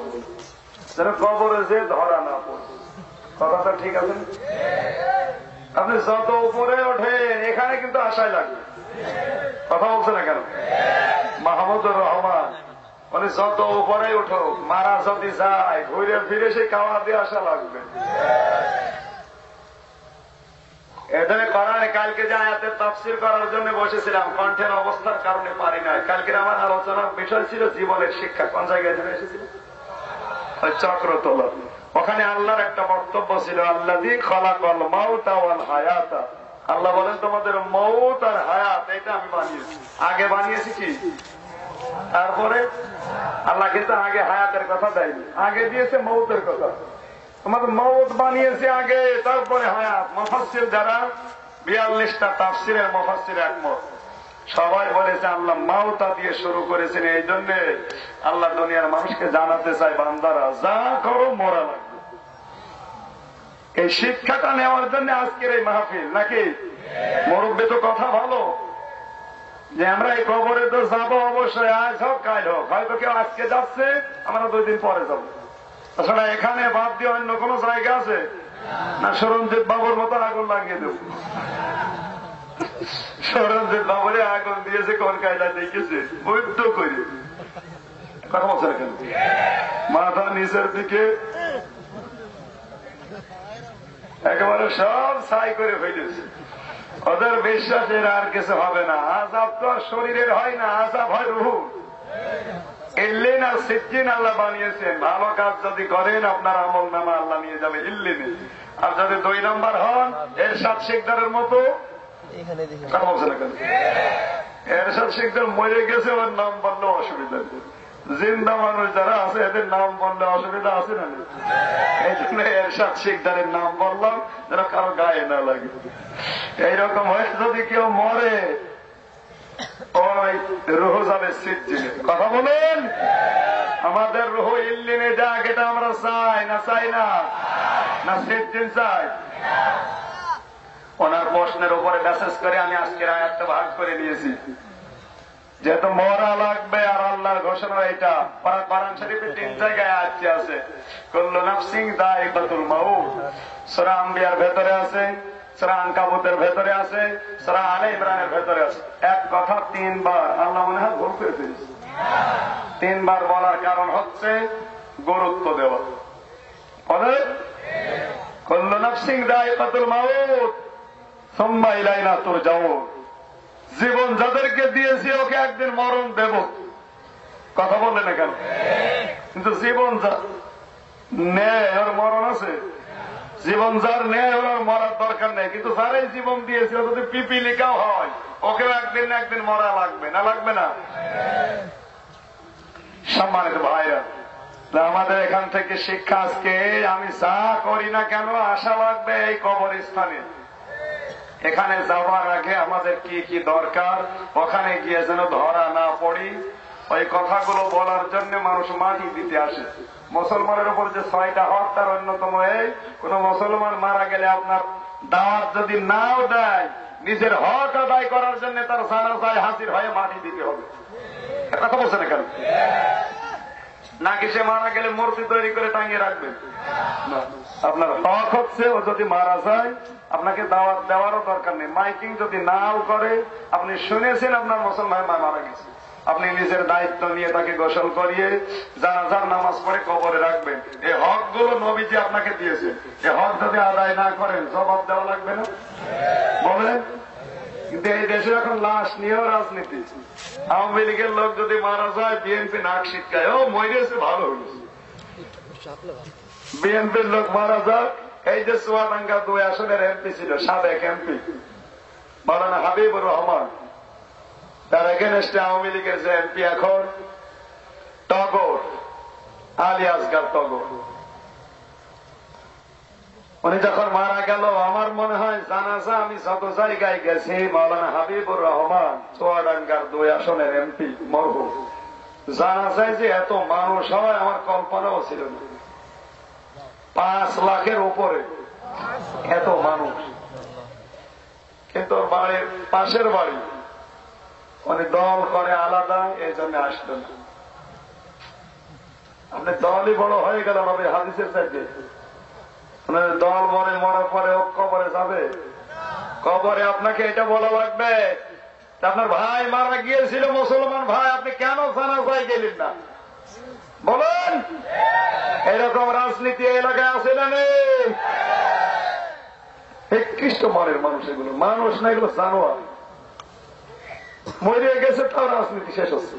যেন কবরে যে ধরা না পড়ে। কথাটা ঠিক আছে? আপনি যত উপরে ওঠেন এখানে কিন্তু আশায় লাগবে। কথা বলছে না কেন? মাহমুদুর রহমান মানে যত উপরে উঠো, মারা যদি যায় ঘুরে ফিরে সেই খাওয়া দিয়ে আসা লাগবে। এখানে করার কালকে যে আয়াতের তাফসীর করার জন্য বসেছিলাম, কণ্ঠের অবস্থার কারণে পারি নাই। কালকে আমার আলোচনার বিষয় ছিল জীবনের শিক্ষা। কোন জায়গায় জন্য এসেছিল? চক্রতলা। ওখানে আল্লাহর একটা বক্তব্য ছিল, আল্লাযী খালাকাল মাউতা ওয়াল হায়াতা। আল্লাহ বলেন তোমাদের মউত আর হায়াত এটা আমি বানিয়েছি। আগে বানিয়েছি কি? তারপরে আল্লাহ কিন্তু আগে হায়াতের কথা দেয়নি, আগে দিয়েছে মউতের কথা। তোমাদের মউত বানিয়েছে আগে, তারপরে হায়াত। মুফাসসির যারা 42টা তাফসীরের মুফাসসির একমত, সবাই বলেছে আল্লাহ মাউতা দিয়ে শুরু করেছেন। এই জন্য আল্লাহ দুনিয়ার মানুষকে জানাতে চায়, বান্দারা যা করো মরা লাগবে। এই শিক্ষাটা নেওয়ার জন্য আজকের এই মাহফিল নাকি? মুরব্বী তো কথা ভালো যে আমরা এই কবরে তো যাবো অবশ্যই, আজ হোক কাল হোক, হয়তো কেউ আজকে যাচ্ছে, আমরা 2 দিন পরে যাবো। তাছাড়া এখানে বাদ দিয়ে অন্য কোন জায়গা আছে না? সরঞ্জিত বাবুর মতো আগুন লাগিয়ে দেব। সরঞ্জিত বাবুরে আগুন দিয়েছে কোন কায়দা দেখেছে? বৈধ করে কথা বলছে না কেন? মাথা নিচের দিকে একেবারে সব ছাই করে ফেলেছে। ওদের বিশ্বাসের আর কিছু হবে না। আযাব তো শরীরের হয় না, আযাব হয় রুহুর। ইল্লিন আর সিজ্জিন আল্লাহ বানিয়েছেন। ভালো কাজ যদি করেন আপনার আমল নামা আল্লাহ নিয়ে যাবে ইল্লিনে। আর যদি 2 নম্বর হন এরশাদ শিকদারের মতো, কথা বলছে না কেন? এরশাদ শিকদার মরে গেছে, ওর নাম বললে অসুবিধা নেই। জিন্দা মানুষ যারা আছে এদের নাম বললে অসুবিধা আছে না? এই জন্য এরশাদ শিকদারের নাম বললাম যেন কারো গায়ে না লাগে। এইরকম হয়ে যদি কেউ মরে, ওই রুহ যাবে সিজ্জিনে। কথা বলেন, আমাদের রুহ ইল্লিনে যাক, এটা আমরা চাই না? চাই না? না সিজ্জিন চাই? ওনার প্রশ্নের উপরে মেসেজ করে আমি আজকের আয়াতটা ভাগ করে নিয়েছি। যেহেতু মরা লাগবে আর আল্লাহর ঘোষণা এটা, কোরআন শরীফে 3 জায়গায় আয়াতটি আছে। কুল্লু নাফসিন যায়িকাতুল মাউত। সূরা আম্বিয়ার ভেতরে আছে, সূরা আনকাবুতের ভেতরে আছে, সূরা আলে ইমরানের ভেতরে আছে। এক কথা 3 বার আল্লাহ মনে হয় ভুল করে ফেলেছে। 3 বার বলার কারণ হচ্ছে গুরুত্ব দেওয়া। বলে কুল্লু নাফসিন যায়িকাতুল মাউত সুম্মা ইলাইনা তুরজাউন। জীবন যাদেরকে দিয়েছি ওকে একদিন মরণ দেব। কথা বললেন না কেন? কিন্তু জীবন নেয় ওর মরণ আছে। জীবন যার নেয় ওর মরার দরকার নেই, কিন্তু যারাই জীবন দিয়েছে ও যদি পিপিলিকাও হয় ওকেও একদিন না একদিন মরা লাগবে, না লাগবে না? সম্মানিত ভাইরা, আমাদের এখান থেকে শিক্ষা আজকে, আমি যা করি না কেন আশা লাগবে এই কবরস্থানে। এখানে যাওয়ার আগে আমাদের কি কি দরকার, ওখানে গিয়ে যেন ধরা না পড়ি, ওই কথাগুলো বলার জন্য মানুষ মাটি দিতে আসে। মুসলমানের উপর যে 6টা হক তার অন্যতম এই, কোন মুসলমান মারা গেলে আপনার দাওয়াত যদি নাও দেয়, নিজের হক আদায় করার জন্য তার জানাজায় হাজির হয়ে মাটি দিতে হবে। কথা বলছেন কেন? নাকি সে মারা গেলে মূর্তি তৈরি করে টাঙিয়ে রাখবেন? না, আপনার হক হচ্ছে ও যদি মারা যায় আপনাকে দাওয়াত দেওয়ারও দরকার নেই। মাইকিং যদি নাও করে, আপনি শুনেছেন আপনার মুসলমান মারা গেছে, আপনি নিজের দায়িত্ব নিয়ে তাকে গোসল করিয়ে জানাজার নামাজ পড়ে কবরে রাখবেন। এই হক গুলো নবীজি আপনাকে দিয়েছেন। এই হক যদি আদায় না করেন জবাব দেওয়া লাগবে না? বলেন। কিন্তু এই দেশে এখন লাশ নিয়েও রাজনীতি। আওয়ামী লীগের লোক যদি মারা যায় বিএনপি নাক শিটকায়, ও মরেছে ভালো হয়েছে। বিএনপির লোক মারা যায়, এই যে চুয়াডাঙ্গা 2 আসনের এমপি ছিল, সাবেক এমপি মাওলানা হাবিবুর রহমান, তার এগেনস্টে আওয়ামী লীগের যে এমপি এখন টগর, আলী আসগার টগর, উনি যখন মারা গেল, আমার মনে হয় জানাজা আমি যত জায়গায় গেছি, মাওলানা হাবিবুর রহমান চুয়াডাঙ্গার 2 আসনের এমপি মরহুম, জানাজায় যে এত মানুষ হয় আমার কল্পনাও ছিল না। 5 লাখের উপরে এত মানুষ। কিন্তু বাড়ির পাশের বাড়ি, উনি দল করে আলাদা, এই জন্য আসলো না। আপনি দলই বড় হয়ে গেল নবীর হাদিসের চাইতে। দল মরে মরার পরে কবরে যাবে? কবরে আপনাকে এটা বলা লাগবে আপনার ভাই মারা গিয়েছিল মুসলমান ভাই, আপনি কেন জানাজায় গেলেন না? বলেন। এরকম রাজনীতি এলাকায় আছে না নেই? নিকৃষ্ট মানের মানুষ এগুলো, মানুষ না এগুলো জানোয়ার। মরে গেছে তাও রাজনীতি শেষ হচ্ছে।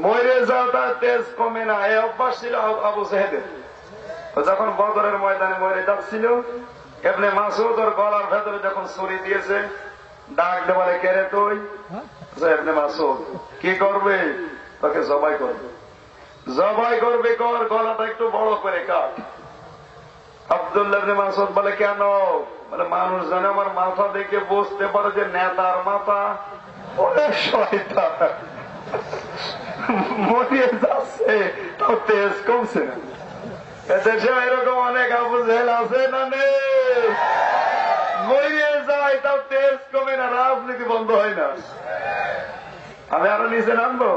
মরে যাও তার তেজ কমে না, এই অভ্যাস ছিল আবু জেহেদের। যখন বদরের ময়দানে মরে যাচ্ছিল, ইবনে মাসউদ ওর গলার ভেতরে যখন ছুরি দিয়েছে, ডাক দে বলে, কে রে তুই? ইবনে মাসউদ। কি করবে? তোকে জবাই করবে। জবাই করবে কর, গলাটা একটু বড় করে কাট। আব্দুল্লাহ ইবনে মাসউদ বলে, কেন? বলে, মানুষ জানে আমার মাথা দেখে বুঝতে পারে যে নেতার মাথা। অনেক শয়তান, মরিয়ে যাচ্ছে তাও তেজ কমছে না। এদেশে এরকম অনেক আবু জেহেল আছে না নেই? মরিয়ে যায় তাও তেজ কমে না, রাজনীতি বন্ধ হয় না। আমি আরো নিচে নামবো?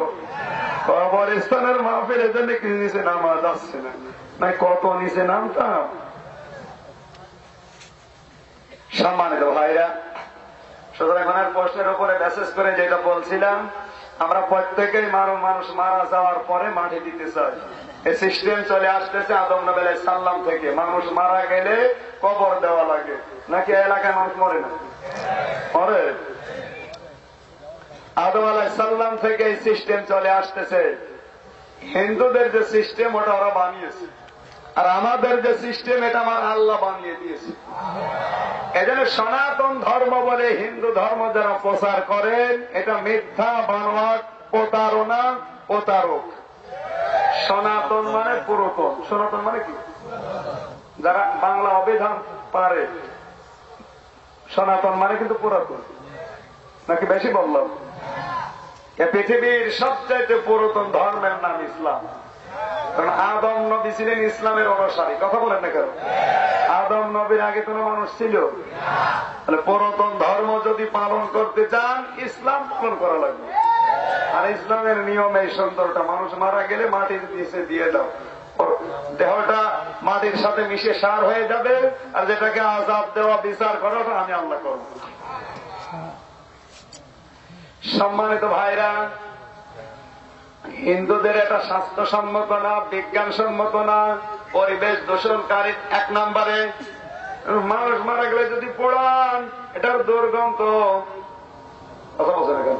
কবরস্থানের মাহফিল, এজন্য কি নিচে নামা যাচ্ছে না? নাই কত নিচে নামতাম। সম্মানিত ভাইরা, সুতরাং ওনার প্রশ্নের উপরে মেসেজ করে যেটা বলছিলাম, আমরা প্রত্যেকেই মানুষ মারা যাওয়ার পরে মাটি দিতে চাই। এই সিস্টেম চলে আসতেছে আদম নবী আলাইহিস সালাম থেকে। মানুষ মারা গেলে কবর দেওয়া লাগে, নাকি এলাকায় মানুষ মরে না? মরে। আদম আলাইহিস সালাম থেকে এই সিস্টেম চলে আসতেছে। হিন্দুদের যে সিস্টেম ওটা ওরা বানিয়েছে, আর আমাদের যে সিস্টেম এটা আমার আল্লাহ বানিয়ে দিয়েছে। এজন্য সনাতন ধর্ম বলে হিন্দু ধর্ম যারা প্রচার করেন, এটা মিথ্যা, বানোয়াট, প্রতারণা, প্রতারক। সনাতন মানে পুরাতন। সনাতন মানে কি? যারা বাংলা অভিধান পারে, সনাতন মানে কিন্তু পুরাতন। নাকি বেশি বললাম? পৃথিবীর সবচাইতে পুরাতন ধর্মের নাম ইসলাম। কারণ আদম নবী ছিলেন ইসলামের অনুসারী। কথা বলেন না কেন? আদম নবীর আগে কোন মানুষ ছিল? তাহলে পুরাতন ধর্ম যদি পালন করতে চান, ইসলাম পালন করা লাগবে। আর ইসলামের নিয়ম এই সুন্দরটা, মানুষ মারা গেলে মাটির নিচে দিয়ে দাও, দেহটা মাটির সাথে মিশে সার হয়ে যাবে, আর যেটাকে আযাব দেওয়া, বিচার করাটা আমি আল্লাহ করব। সম্মানিত ভাইরা, হিন্দুদের এটা স্বাস্থ্যসম্মত না, বিজ্ঞানসম্মত না, পরিবেশ দূষণকারী 1 নম্বরে। মানুষ মারা গেলে যদি পোড়ান, এটার দুর্গন্ধ, কথা বলছেন না কেন?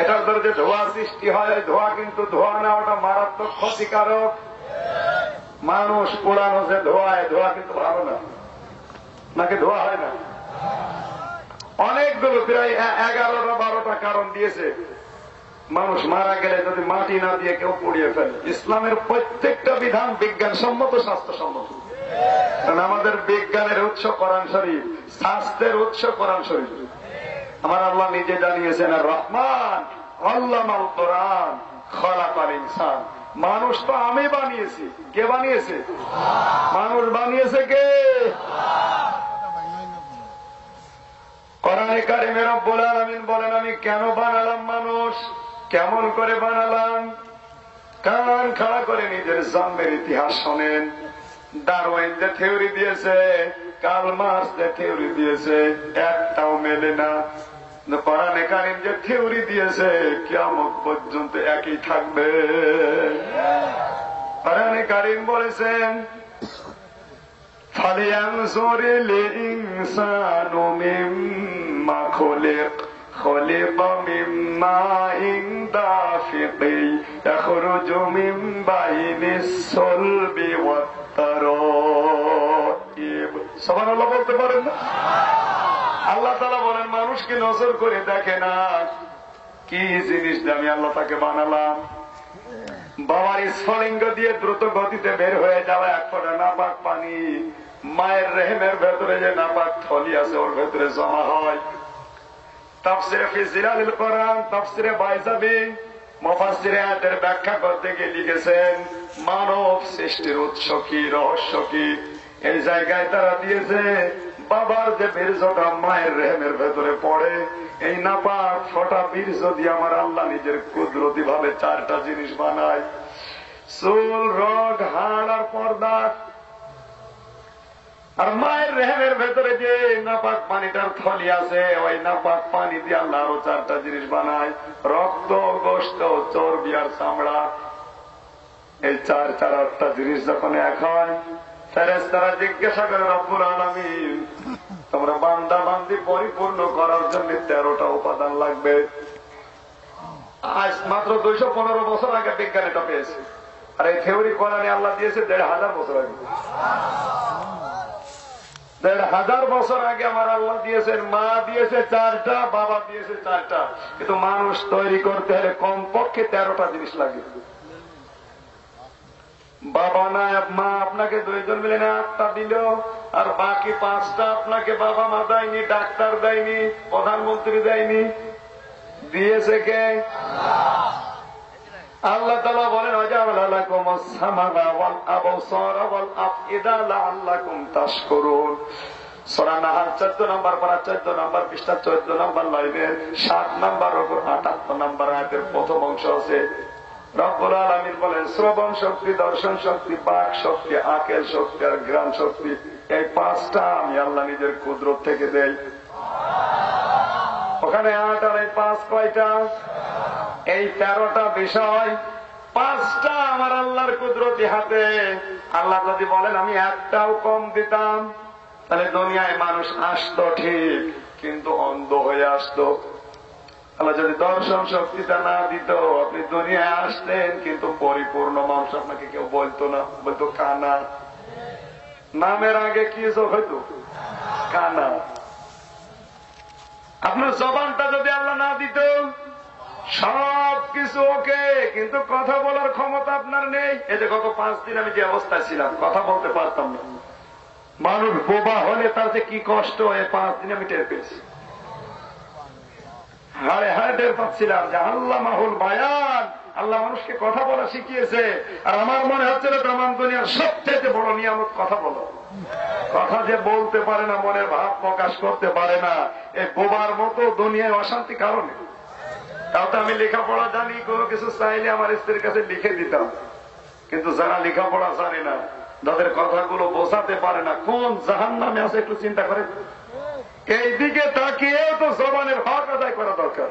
এটার দ্বারা যে ধোঁয়া সৃষ্টি হয়, ধোঁয়া কিন্তু ধোঁয়া না, ওটা মারাত্মক ক্ষতিকারক। মানুষ পোড়ানো যে ধোঁয়া, ধোঁয়া কিন্তু ভালো না, নাকি ধোঁয়া হয় না? অনেকগুলো প্রায় 11-12টা কারণ দিয়েছে মানুষ মারা গেলে যদি মাটি না দিয়ে কেউ পুড়িয়ে ফেলে। ইসলামের প্রত্যেকটা বিধান বিজ্ঞানসম্মত, স্বাস্থ্যসম্মত। কারণ আমাদের বিজ্ঞানের উৎস কোরআন শরীফ, স্বাস্থ্যের উৎস কোরআন শরীফ। আমার আল্লাহ নিজে জানিয়েছেন রহমান আল্লামাল কোরআন খলাকাল ইনসান। মানুষ তো আমি বানিয়েছি। কে বানিয়েছে? মানুষ বানিয়েছে কে? কোরআনে কারিমে রব্বুল আলামিন বলেন, আমি কেন বানালাম মানুষ, কেমন করে বানালাম? কান খাড়া করে নিজের জন্মের ইতিহাস শোনেন। ডারওয়াইন যে থিওরি দিয়েছে, কার্ল মার্কস যে থিওরি দিয়েছে, একটাও মেলে না। কোরআনে কারিম যে থিওরি দিয়েছে কিয়ামত পর্যন্ত একই থাকবে। কোরআনে কারিম বলেছেন, ফালিয়ানজুরিল ইনসানু মিম্মা খুলিক খুলিকা মিম্মা ইন দাফিকি ইয়াখরুজু মিন বাইনিস সুলবি ওয়াত তারাইব। সুবহানাল্লাহ বলতে পারেন না? আল্লাহ তাআলা বলেন, মানুষকে নজর করে দেখে না কি জিনিস দিয়ে আমি আল্লাহ তাকে বানালাম। বাবার স্ফলিঙ্গ দিয়ে দ্রুত গতিতে বের হয়ে যাওয়া এক ফোঁটা নাপাক পানি মায়ের রেহেমের ভেতরে যে নাপাক থলি আছে ওর ভেতরে জমা হয়। তাফসিরে ফি জিলালিল কোরআন, তাফসিরে বাইজাবি মুফাসসিরে আয়াতের ব্যাখ্যা করতে গিয়ে লিখেছেন, মানব সৃষ্টির উৎস কি, রহস্য কি, এই জায়গায় তারা দিয়েছে বাবার যে বীর্যটা মায়ের রেহেমের ভেতরে পড়ে, এই নাপাক ফোটা বীর্য দিয়ে আমার আল্লাহ নিজের কুদরতি ভাবে 4টা জিনিস বানায়, চুল, রগ, হাড় আর পর্দা। আর মায়ের রেহেমের ভেতরে যে নাপাক পানিটার থলি আছে, ওই নাপাক পানি দিয়ে আল্লাহ আরো 4টা জিনিস বানায়, রক্ত, গোশত, চর্বি আর চামড়া। এই 4-8টা জিনিস যখন এক হয়, ফেরেশতারা জিজ্ঞাসা করে, রব্বুল আলামিন তোমরা বান্দা বান্দি পরিপূর্ণ করার জন্য 13টা উপাদান লাগবে। আজ মাত্র 215 বছর আগে বিজ্ঞান এটা পেয়েছে, আর এই থিওরি কোরআনে আল্লাহ দিয়েছে 1500 বছর আগে। 1500 বছর আগে আমার আল্লাহ দিয়েছেন। মা দিয়েছে 4টা, বাবা দিয়েছে 4টা, কিন্তু মানুষ তৈরি করতে হলে কমপক্ষে 13টা জিনিস লাগে। বাবা না মা আপনাকে 2জন মিলে না 8টা দিল, আর বাকি 5টা আপনাকে বাবা মা দেয়নি, ডাক্তার দেয়নি, প্রধানমন্ত্রী দেয়নি, দিয়েছে কে? আল্লাহ তাআলা বলেন, ওয়াজআলা লাকুমুস সামাআ ওয়াল আবসারা ওয়াল আফইদা লাআল্লাকুম তাশকুরুন। সূরা নাহাল 14 নম্বর পারা, 14 নম্বর পৃষ্ঠা, 14 নম্বর লাইনের 7 নম্বর উপর 78 নম্বর আয়াতের প্রথম অংশ আছে। রব্বুল আলামিন বলেন, শ্রবণ শক্তি, দর্শন শক্তি, বাক শক্তি, আকেল শক্তি আর ঘ্রাণ শক্তি, এই 5টা আমি আল্লাহ নিজের কুদরত থেকে দেই। ওখানে 8 আর এই 5 কয়টা? এই 13টা বিষয়, 5টা আমার আল্লাহর কুদরতি হাতে। আল্লাহ যদি বলেন আমি একটাও কম দিতাম, তাহলে দুনিয়ায় মানুষ আসতো ঠিক, কিন্তু অন্ধ হয়ে আসতো। আল্লাহ যদি দর্শন শক্তিটা না দিত, আপনি দুনিয়ায় আসতেন কিন্তু পরিপূর্ণ মানুষ আপনাকে কেউ বলতো না, বলতো কানা। নামের আগে কি চোখ হইতো? কানা। আপনার জবানটা যদি আল্লাহ না দিত, সব কিছু ওকে, কিন্তু কথা বলার ক্ষমতা আপনার নেই। এই যে গত 5 দিন আমি যে অবস্থায় ছিলাম, কথা বলতে পারতাম না। মানুষ বোবা হলে তার যে কি কষ্ট, এই 5 দিন আমি টের পেয়েছি। হাড়ে হাড়ে টের পাচ্ছিলাম যে আল্লাহ মাহুল বায়ান, আল্লাহ মানুষকে কথা বলা শিখিয়েছে। আর আমার মনে হচ্ছিল তামাম দুনিয়ার সবচেয়ে বড় নিয়ামত কথা বলো। কথা যে বলতে পারে না, মনের ভাব প্রকাশ করতে পারে না, এই বোবার মতো দুনিয়ায় অশান্তি কারণে। তাও তো আমি লেখাপড়া জানি, কোনো কিছু চাইলে আমার স্ত্রীর কাছে লিখে দিতাম, কিন্তু যারা লেখাপড়া জানে না, যাদের কথাগুলো বোঝাতে পারে না, কোন জাহান্নামে আছে একটু চিন্তা করে। এই দিকে তাকিয়ে তো জবানের হক আদায় করা দরকার।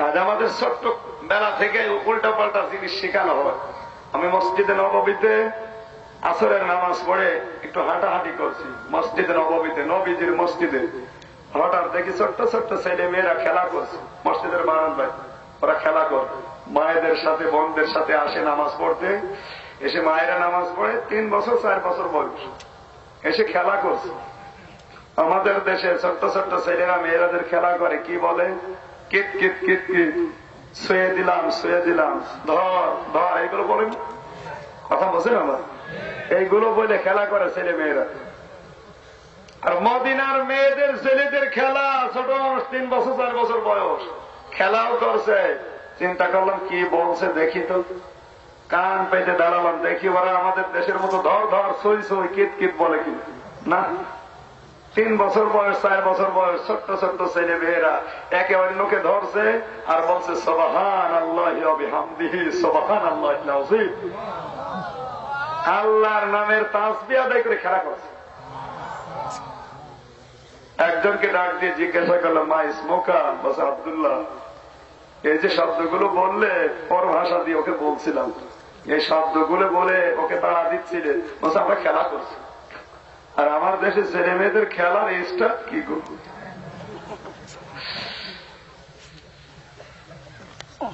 আজ আমাদের ছোট্ট বেলা থেকে উল্টা পাল্টা জিনিস শেখানো হয়। আমি মসজিদে নববীতে আসরের নামাজ পড়ে একটু হাঁটাহাঁটি করছি মসজিদে নববীতে, নবীজির মসজিদে। হঠাৎ দেখি ছোট্ট ছোট্ট ছেলে মেয়েরা খেলা করছে মসজিদের বারান্দায়। ওরা খেলা করে মায়েদের সাথে বোনদের সাথে আসে নামাজ পড়তে। এসে মায়েরা নামাজ পড়ে 3 বছর 4 বছর বয়স, এসে খেলা করছে। আমাদের দেশে ছোট্ট ছোট্ট ছেলেরা মেয়েরাদের খেলা করে কি বলে, কিট কিট কিট কিট, শুয়ে দিলাম শুয়ে দিলাম, ধর ধর, এইগুলো বলেন, কথা বলছেন আমার, এইগুলো বলে খেলা করে ছেলে মেয়েরা। আর মদিনার মেয়েদের ছেলেদের খেলা ছোট 3 বছর 4 বছর বয়স, খেলাও করছে। চিন্তা করলাম কি বলছে দেখি তো, কান পেতে দাঁড়ালাম, দেখি ওরা আমাদের দেশের মতো ধর ধর সই সই কিট কিট বলে কি না। 3 বছর বয়স 4 বছর বয়স ছোট্ট ছোট্ট ছেলে মেয়েরা একে অন্যকে ধরছে আর বলছে সুবহানাল্লাহি ওয়া বিহামদিহি সুবহানাল্লাহিল আযীম। আল্লাহর নামের তাসবিহ আদায় করে খেলা করছে। একজনকে ডাক দিয়ে জিজ্ঞাসা করলাম, মা ইসমুকা? বলছে আব্দুল্লাহ। এই যে শব্দগুলো বললে ওর ভাষা দিয়ে ওকে বলছিলাম, এই শব্দগুলো বলে ওকে তাড়া দিচ্ছিলে। বলছে আমরা খেলা করছি। আর আমার দেশে ছেলে মেয়েদের খেলার এজটা কি করব?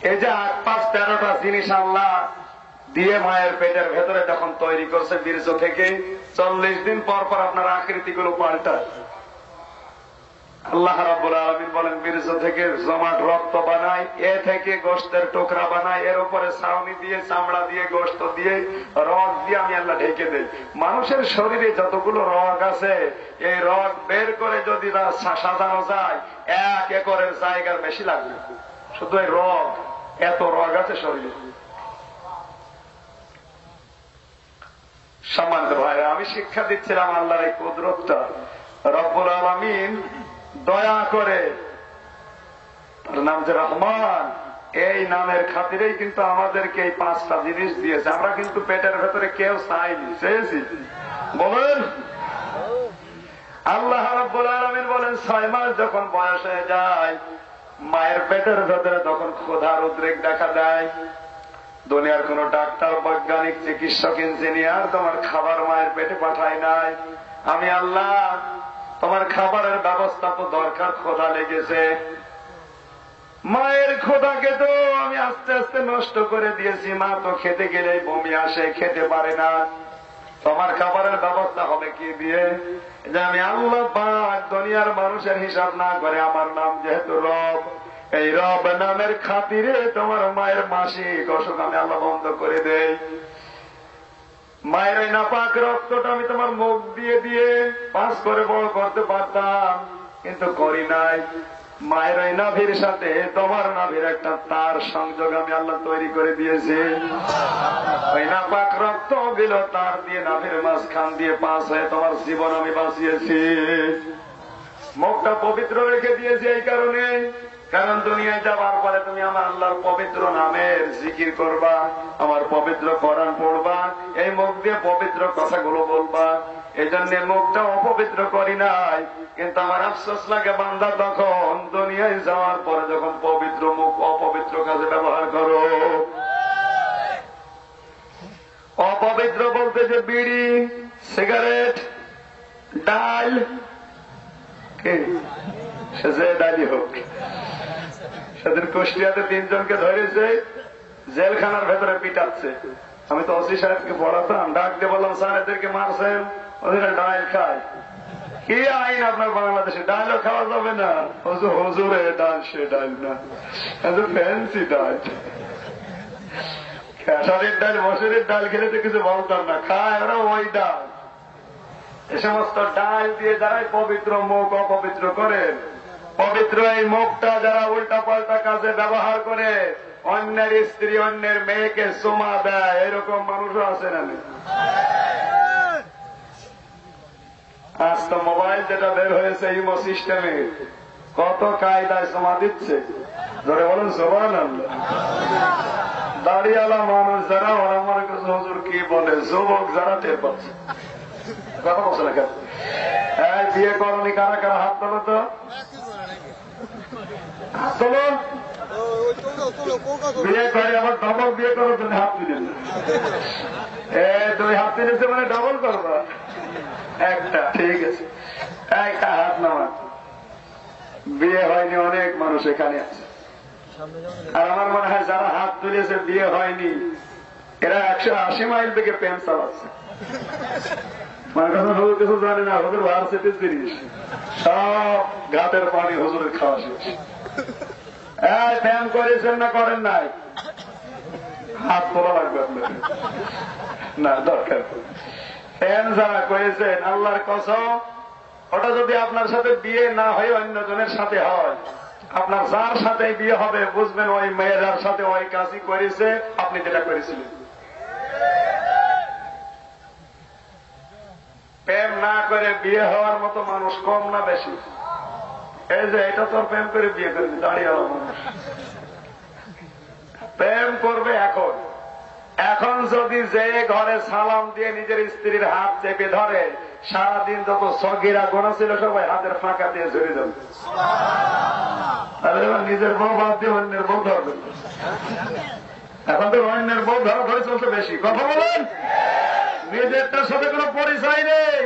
এই যে 8-5-13টা জিনিস আল্লাহ দিয়ে মায়ের পেটের ভেতরে যখন তৈরি করছে বীর্য থেকে, 40 দিন পর পর আপনার আকৃতিগুলো পাল্টায়। আল্লাহ রাব্বুল আলামিন বলেন বীর্য থেকে জমাট রক্ত বানায়, এ থেকে গোশতের টুকরা বানায়, এর উপরে ছাউনি দিয়ে চামড়া দিয়ে গোশত দিয়ে রগ দিয়ে আমি আল্লাহ ঢেকে দেই। মানুষের শরীরে যতগুলো রগ আছে এই রগ বের করে যদি সাজানো যায় 1 একরের জায়গার বেশি লাগবে। শুধু এই রগ, এত রগ আছে শরীরে। সম্মানিত ভাইরা, আমি শিক্ষা দিচ্ছিলাম আল্লাহর এই কুদরতটা। রব্বুল আলামিন দয়া করে, তার নাম যে রহমান, এই নামের খাতিরেই কিন্তু আমাদেরকে এই 5টা জিনিস দিয়েছে। আমরা কিন্তু পেটের ভেতরে কেউ চাইনি, চেয়েছি? বলেন। আল্লাহ রাব্বুল আলামিন বলেন 6 মাস যখন বয়স হয়ে যায় মায়ের পেটের ভেতরে তখন ক্ষুধার উদ্রেক দেখা দেয়। দুনিয়ার কোন ডাক্তার, বৈজ্ঞানিক, চিকিৎসক, ইঞ্জিনিয়ার তোমার খাবার মায়ের পেটে পাঠায় নাই। আমি আল্লাহ তোমার খাবারের ব্যবস্থা তো দরকার, ক্ষুধা লেগেছে। মায়ের ক্ষুধাকে তো আমি আস্তে আস্তে নষ্ট করে দিয়েছি। মা তো খেতে গেলেই বমি আসে, খেতে পারে না। তোমার খাবারের ব্যবস্থা হবে কি দিয়ে? যে আমি আল্লাহ পাক দুনিয়ার মানুষের হিসাব না করে আমার নাম যেহেতু রব, এই রব নামের খাতিরে তোমার মায়ের মাসিক অসুখ আমি আল্লাহ বন্ধ করে দেই। মায়ের এই নাপাক রক্তটা আমি তোমার মুখ দিয়ে দিয়ে পাস করে বড় করতে পারতাম, কিন্তু করি নাই। মায়ের ওই নাভির সাথে তোমার নাভির একটা তার সংযোগ আমি আল্লাহ তৈরি করে দিয়েছি। ওই নাপাক রক্ত গুলো তার দিয়ে নাভির মাঝখান দিয়ে পাস হয়ে তোমার জীবন আমি বাঁচিয়েছি। মুখটা পবিত্র রেখে দিয়েছি এই কারণে, কারণ দুনিয়ায় যাবার পরে তুমি আমার আল্লাহর পবিত্র নামের জিকির করবা, আমার পবিত্র কোরআন পড়বা, এই মুখ দিয়ে পবিত্র কথাগুলো বলবা। এই জন্য মুখটা অপবিত্র করি নাই। কিন্তু আমার আফসোস লাগে বান্দা তখন দুনিয়ায় যাওয়ার পরে যখন পবিত্র মুখ অপবিত্র কাজে ব্যবহার করো। অপবিত্র বলতে যে বিড়ি, সিগারেট, ডাল, সে যে ডালি হোক। সেদিন কুষ্টিয়াতে 3 জনকে ধরেছে, জেলখানার ভেতরে পিটাচ্ছে। আমি তো ওসি সাহেবকে পড়াতাম, ডাক দিয়ে বললাম স্যার এদেরকে মারছেন, ওদের ডাল খায়। কি আইন আপনার বাংলাদেশে? ডালও খাওয়া যাবে না? হুজুরে ডাল, সে ডাল না, ফ্যান্সি ডাল, খেসারির ডাল, মসুরের ডাল খেলে তো কিছু বলতাম না, খায় ওরা ওই ডাল। এ সমস্ত ডাল দিয়ে যারাই পবিত্র মুখ অপবিত্র করে, পবিত্র এই মুখটা যারা উল্টা পাল্টা কাজে ব্যবহার করে, অন্যের স্ত্রী অন্যের মেয়েকে চুমা দেয়, এরকম মানুষও আছে না? আজ তো মোবাইল যেটা বের হয়েছে ইমো সিস্টেমে, কত কায়দায় চুমা দিচ্ছে। ধরে বলেন সুবহানাল্লাহ। দাড়িওয়ালা মানুষ যারা, ওরা মনে করছে হুজুর কি বলে, যুবক যারা টের পাচ্ছে। কথা বলছে না কেন? বিয়ে করনি কারা কারা হাত তোলো তো, হাত তোলো। বিয়ে করে আবার ডবল বিয়ে করার জন্য হাত তুলেন। তুমি হাত তুলেছে মানে ডবল করবা একটা, ঠিক আছে, একটা হাত নামা। বিয়ে হয়নি অনেক মানুষ এখানে আছে, আর আমার মনে হয় যারা হাত তুলেছে বিয়ে হয়নি এরা 180 মাইল থেকে প্যান্ট চালাচ্ছে। মানে কথা হুজুর কিছু জানে না, হুজুর ভার্সিটির জিনিস সব ঘাটের পানি হুজুরের খাওয়া শেষ। প্যান করেছেন না করেন নাই? হাত তোলা লাগবে আপনার না, দরকার প্যান যারা করেছেন আল্লাহর কসম, ওটা যদি আপনার সাথে বিয়ে না হয়ে অন্যজনের সাথে হয়, আপনার যার সাথে বিয়ে হবে বুঝবেন ওই মেয়েরার সাথে ওই কাজই করেছে আপনি যেটা করেছিলেন। প্রেম না করে বিয়ে হওয়ার মতো মানুষ কম না বেশি? এই যে এটা তো প্রেম করে বিয়ে করবে দাঁড়িয়ে হওয়া মানুষ প্রেম করবে এখন। এখন যদি যে ঘরে সালাম দিয়ে নিজের স্ত্রীর হাত চেপে ধরে, সারাদিন যত সগিরা গোনা ছিল সবাই হাতের ফাঁকা দিয়ে ঝরে যাবে। নিজের বউ বাদ দিয়ে অন্যের বউ ধরবে। এখন তো অন্যের বউ ধরা ধরে চলতে বেশি। কথা বলেন, নিজেরটার সাথে কোনো পরিচয় নেই।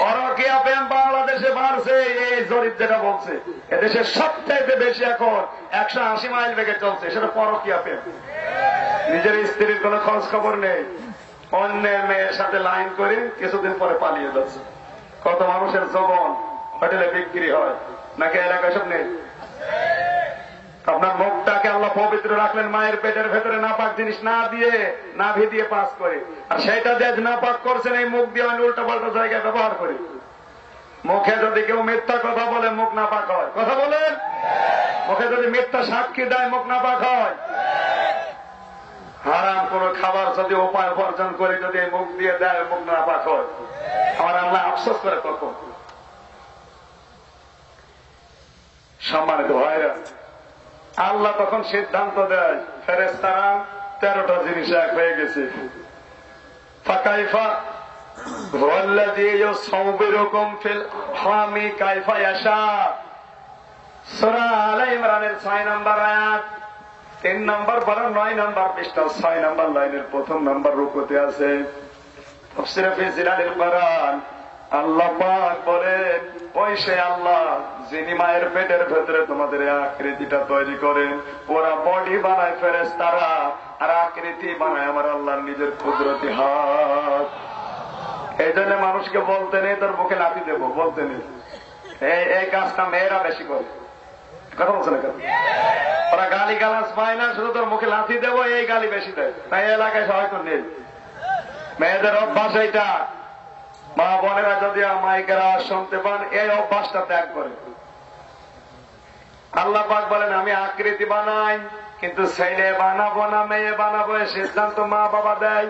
পরকীয়া প্রেম বাংলাদেশে বাড়ছে, এই জরিপ যেটা বলছে এদেশে সবচাইতে বেশি এখন 180 মাইল বেগে চলছে, সেটা পরকীয়া প্রেম। নিজের স্ত্রীর কোনো খোঁজ খবর নেই, অন্যের মেয়ের সাথে লাইন করে কিছুদিন পরে পালিয়ে যাচ্ছে। কত মানুষের যৌবন হোটেলে বিক্রি হয়, নাকি এলাকায় সব নেই? আপনার মুখটাকে আল্লাহ পবিত্র রাখলেন, মায়ের পেটের ভেতরে নাপাক জিনিস না দিয়ে নাভি দিয়ে পাস করে, আর সেটা যে নাপাক করছেন এই মুখ দিয়ে আমি উল্টা পাল্টা জায়গায় ব্যবহার করি। মুখে যদি কেউ মিথ্যা কথা বলে মুখ নাপাক হয়। কথা বলেন, মুখে যদি মিথ্যা সাক্ষী দেয় মুখ নাপাক হয়। হারাম কোন খাবার যদি উপায় উপার্জন করে যদি এই মুখ দিয়ে দেয় মুখ নাপাক হয়। আমার আল্লাহ আফসোস করে তখন। সম্মানিত ভাইরা, আল্লাহ তখন সিদ্ধান্ত দেয়, ফেরেশতারা 13টা জিনিস এক হয়ে গেছে। ফাকাইফা ওয়াল্লাযী ইউসাউবিরুকুম ফিল হামি কাইফা ইয়াশা, সূরা আলে ইমরানের 6 নম্বর আয়াত, 3 নম্বর পারা 9 নম্বর পৃষ্ঠা 6 নম্বর লাইনের প্রথম নম্বর রুকুতে আছে। তাফসীরে ফি জিলালিল কোরআন আল্লাহ পাক বলেন, ওই সে আল্লাহ যিনি মায়ের পেটের ভেতরে তোমাদের আকৃতিটা তৈরি করেন, ওরা বডি বানায় ফেরেশতারা, আর আকৃতি বানায় আমার আল্লাহর নিজের কুদরতি হাত। এই জন্য মানুষকে বলতে নেই তোর মুখে লাথি দেবো, বলতে নেই। এই কাজটা মেয়েরা বেশি করে। কথা বলছে না? ওরা গালি গালাজ পায় না, শুধু তোর মুখে লাথি দেবো এই গালি বেশি দেয়। তাই এলাকায় হয়তো নেই। মেয়েদের অভ্যাস এইটা। মা বোনেরা যদি মাইকের আওয়াজ শুনতে পান এই অভ্যাসটা ত্যাগ করে। আল্লাহ পাক বলেন, আমি আকৃতি বানাই কিন্তু ছেলে বানাবো না মেয়ে বানাবো, এই সিদ্ধান্ত মা বাবা দেয়।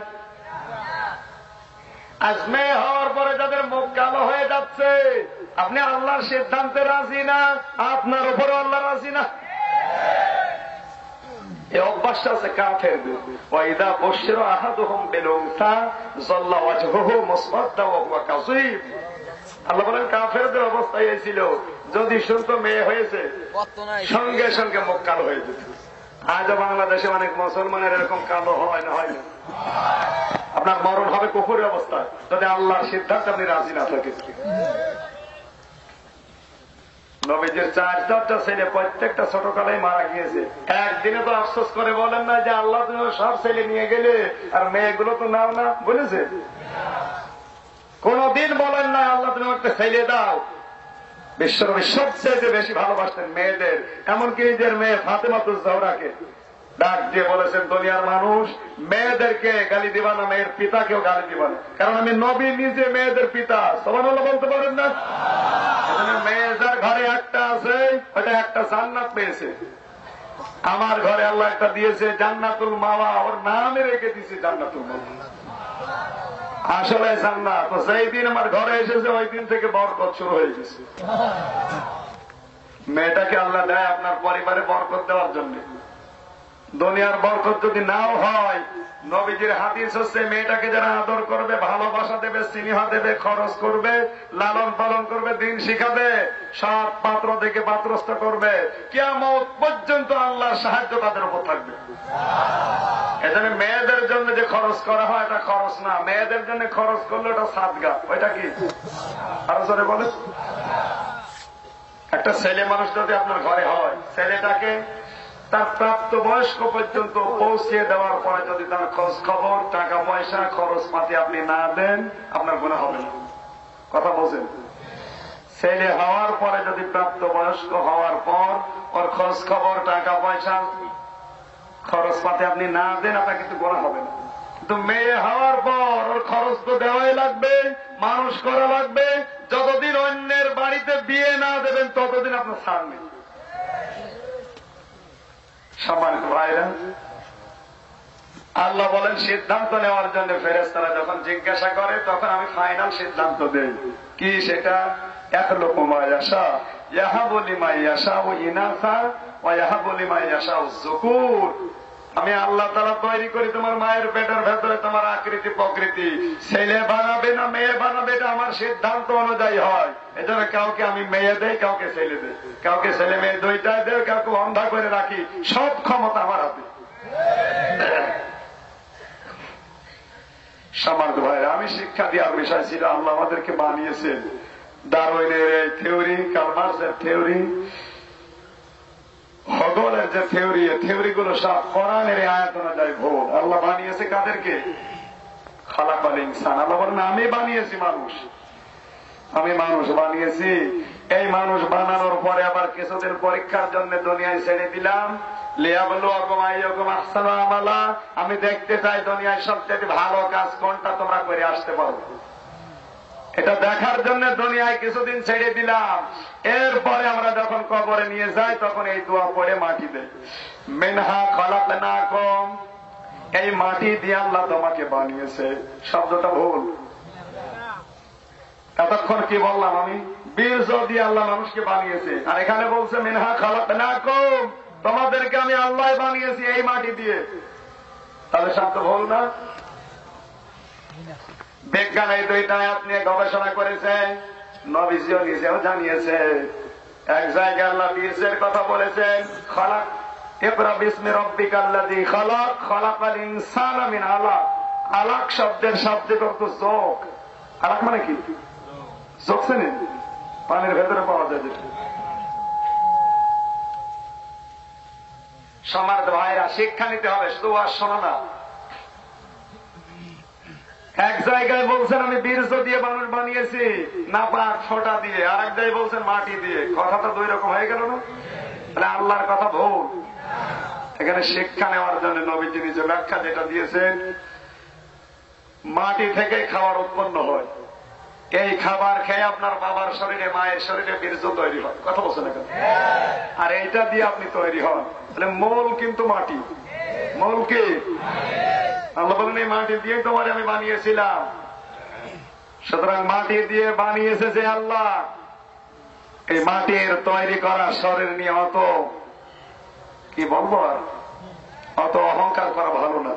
আজ মেয়ে হওয়ার পরে যাদের মুখ কালো হয়ে যাচ্ছে, আপনি আল্লাহর সিদ্ধান্তে রাজি না, আপনার উপরে আল্লাহ রাজি না। এই অভ্যাসটা আছে কাফেরদের। ওয়াইদা বুশিরা আহাদুহুম বিল উনসা যাল্লা ওয়াজহুহু মুসওয়াদ্দা ওয়া হুয়া কাযীব। আল্লাহ বলেন কাফেরদের অবস্থা এই ছিল, যদি শুনতো মেয়ে হয়েছে সঙ্গে সঙ্গে মুখ কালো হয়ে যেত। আজও বাংলাদেশে অনেক মুসলমানের এরকম কালো হয় না? হয় না? আপনার মরণ হবে কুফরের অবস্থা যদি আল্লাহর সিদ্ধান্তে আপনি রাজি না থাকেন। নবীজির 4-4টা ছেলে প্রত্যেকটা ছোটকালেই মারা গিয়েছে। একদিনে তো আফসোস করে বলেন না যে আল্লাহ তুমি সব ছেলে নিয়ে গেলে আর মেয়েগুলো তো নাও না, বলেছে? কোনদিন বলেন না আল্লাহ তুমি একটা ছেলে দাও। বিশ্বনবী সবচেয়ে বেশি ভালোবাসতেন মেয়েদের, এমনকি নিজের মেয়ে ফাতেমাতুজ জহরাকে ডাক দিয়ে বলেছেন, দুনিয়ার মানুষ মেয়েদেরকে গালি দিবা না, মেয়ের পিতাকেও গালি দিবা না, কারণ আমি নবী নিজে মেয়েদের পিতা। সুবহানাল্লাহ বলতে পারেন না? মেয়ে যার ঘরে একটা আছে ওটা একটা জান্নাত পেয়েছে। আমার ঘরে আল্লাহ একটা দিয়েছে জান্নাতুল মাওয়া, ওর নামে রেখে দিয়েছে জান্নাতুল মাওয়া। আসলে জান্নাত যেই দিন আমার ঘরে এসেছে ওই দিন থেকে বরকত শুরু হয়ে গেছে। মেয়েটাকে আল্লাহ দেয় আপনার পরিবারে বরকত দেওয়ার জন্য। দুনিয়ার বরকত যদি নাও হয় নবীজির হাদিস হচ্ছে মেয়েটাকে যারা আদর করবে, ভালোবাসা দেবে, স্নেহ দেবে, খরচ করবে, লালন পালন করবে, দিন শিখাবে, সৎ পাত্র থেকে পাত্রস্থ করবে, কিয়ামত পর্যন্ত আল্লাহর সাহায্য তাদের উপর থাকবে। এজন্য মেয়েদের জন্য যে খরচ করা হয় এটা খরচ না, মেয়েদের জন্য খরচ করলে ওটা সাদগা। ওইটা কি? আরো জোরে বলে। একটা ছেলে মানুষ যদি আপনার ঘরে হয়, ছেলেটাকে তার প্রাপ্ত বয়স্ক পর্যন্ত পৌঁছিয়ে দেওয়ার পরে যদি তার খোঁজ খবর, টাকা পয়সা, খরচ পাতি আপনি না দেন, আপনার গুনাহ হবে না। কথা বলছেন? ছেলে হওয়ার পরে যদি প্রাপ্ত বয়স্ক হওয়ার পর ওর খোঁজ খবর, টাকা পয়সা, খরচ পাতি আপনি না দেন, আপনার কিন্তু গুনাহ হবে না। কিন্তু মেয়ে হওয়ার পর ওর খরচ তো দেওয়াই লাগবে, মানুষ করা লাগবে। যতদিন অন্যের বাড়িতে বিয়ে না দেবেন ততদিন আপনার ছাড় নেই। সম্মানিত ভাইরা, আল্লাহ বলেন সিদ্ধান্ত নেওয়ার জন্য ফেরেশতারা যখন জিজ্ঞাসা করে তখন আমি ফাইনাল সিদ্ধান্ত দেই। কি সেটা? ইয়াখলুকু মা ইয়াশা, ইয়াহাবু লিমান ইয়াশাউ ইনাসা ওয়া ইয়াহাবু লিমান ইয়াশাউ যুকুর। আমি আল্লাহ তাআলা তৈরি করি তোমার মায়ের পেটের ভেতরে তোমার আকৃতি প্রকৃতি, ছেলে বানাবে না মেয়ে বানাবে এটা আমার সিদ্ধান্ত অনুযায়ী হয়। এজন্য কাউকে আমি মেয়ে দেই, কাউকে ছেলে দেই, কাউকে ছেলে মেয়ে দুইটাই দেই, কাউকে অন্ধা করে রাখি, সব ক্ষমতা আমার হাতে। সম্মানিত ভাইরা, আমি শিক্ষা দেওয়ার বিষয় ছিল আল্লাহ আমাদেরকে বানিয়েছেন। ডারউইনের এই থিওরি, কার্ল মার্কসের থিওরি, হগলের যে থিওরি, থিওরি গুলো সব কোরআনের আয়াত অনুযায়ী ভুল। আল্লাহ বানিয়েছে কাদেরকে? খালাকাল ইনসান। আল্লাহ বলেন আমি বানিয়েছি মানুষ, আমি মানুষ বানিয়েছি। এই মানুষ বানানোর পরে আবার কিছুদিন পরীক্ষার জন্য দুনিয়ায় ছেড়ে দিলাম। লিয়াবলুয়াকুম আইয়ুকুম আহসানু আমালা। আমি দেখতে চাই দুনিয়ায় সবচেয়ে ভালো কাজ কোনটা তোমরা করে আসতে পারো। এটা দেখার জন্য দুনিয়ায় কিছুদিন ছেড়ে দিলাম। এরপরে আমরা যখন কবরে নিয়ে যাই তখন এই দোয়া পড়ে মাটি দেয়। মিনহা খলাকনাকুম, এই মাটি দিয়ে আল্লাহ তোমাকে বানিয়েছে। শব্দটা ভুল। এতক্ষণ কি বললাম আমি? বীর্য দিয়ে আল্লাহ মানুষকে বানিয়েছে, আর এখানে বলছে মিনহা খলাকনাকুম, তোমাদেরকে আমি আল্লাহ বানিয়েছি এই মাটি দিয়ে। তাহলে শব্দ ভুল না? বিজ্ঞান এই দুইটা আয়াত নিয়ে গবেষণা করেছে, নবীজিও নিজেও জানিয়েছে। এক জায়গায় আল্লাহ বীর্যের কথা বলেছেন, খলাক ইকরা বিসমি রাব্বিকাল্লাযী খলাক খলাকাল ইনসানা মিন আলাক। আলাক শব্দের শাব্দিক অর্থ চোখ। আলাক মানে কি? চোখ চেনেন? পানির ভেতরে পাওয়া যায় যেটা। সম্মানিত ভাইরা, শিক্ষা নিতে হবে, শুধু আর শোনা না। এক জায়গায় বলছেন আমি বীর্য দিয়ে মানুষ বানিয়েছি, নাপাক ফোঁটা দিয়ে, আর এক জায়গায় বলছেন মাটি দিয়ে। কথাটা দুই রকম হয়ে গেল না? তাহলে আল্লাহর কথা ভুল। এখানে শিক্ষা নেওয়ার জন্য নবীজি নিজে ব্যাখ্যা যেটা দিয়েছেন, মাটি থেকে খাবার উৎপন্ন হয়। এই খাবার খেয়ে আপনার বাবার শরীরে, মায়ের শরীরে বীর্য তৈরি হয়। কথা বলছেন এখানে? আর এইটা দিয়ে আপনি তৈরি হন। তাহলে মূল কিন্তু মাটি। মূল কি? আল্লাহ বলেন এই মাটি দিয়ে তোমার আমি বানিয়েছিলাম। সুতরাং মাটি দিয়ে বানিয়েছে যে আল্লাহ, এই মাটির তৈরি করা শরীর নিয়ে অত কি বলবো, আর অত অহংকার করা ভালো না।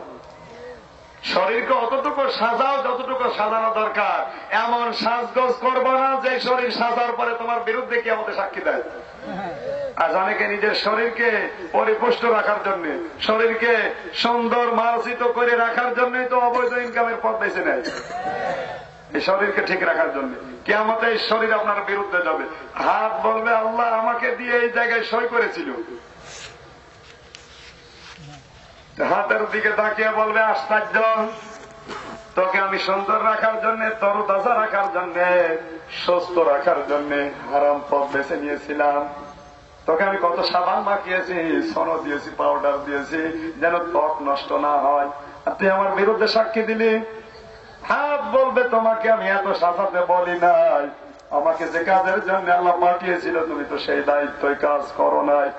শরীরকে অতটুকু সাজাও যতটুকু সাজানো দরকার। এমন সাজগোজ করবো না যে শরীর সাজার পরে তোমার বিরুদ্ধে কি আমাদের সাক্ষী দেয়। আজ অনেকে নিজের শরীরকে পরিপুষ্ট রাখার জন্য, শরীরকে সুন্দর মার্জিত করে রাখার জন্যই তো অবৈধ ইনকামের পথ বেছে নেয়। এই শরীরকে ঠিক রাখার জন্য কিয়ামতে এই শরীর আপনার বিরুদ্ধে যাবে। হাত বলবে আল্লাহ আমাকে দিয়ে এই জায়গায় সই করেছিল। হাতের দিকে তাকিয়ে বলবে আশ্চর্য, তোকে আমি সুন্দর রাখার জন্য, তরতাজা রাখার জন্য, সুস্থ রাখার জন্য হারাম পথ বেছে নিয়েছিলাম। তোকে আমি কত সাবান মাখিয়েছি, সোনো দিয়েছি, পাউডার দিয়েছি, যেন ত্বক নষ্ট না হয়, আর তুই আমার বিরুদ্ধে সাক্ষী দিলি। হাত বলবে তোমাকে আমি এত সাজাতে বলি নাই, আমাকে যে কাজের জন্য আল্লাহ পাঠিয়েছিল তুমি তো সেই দায়িত্বই কাজ করো নাই।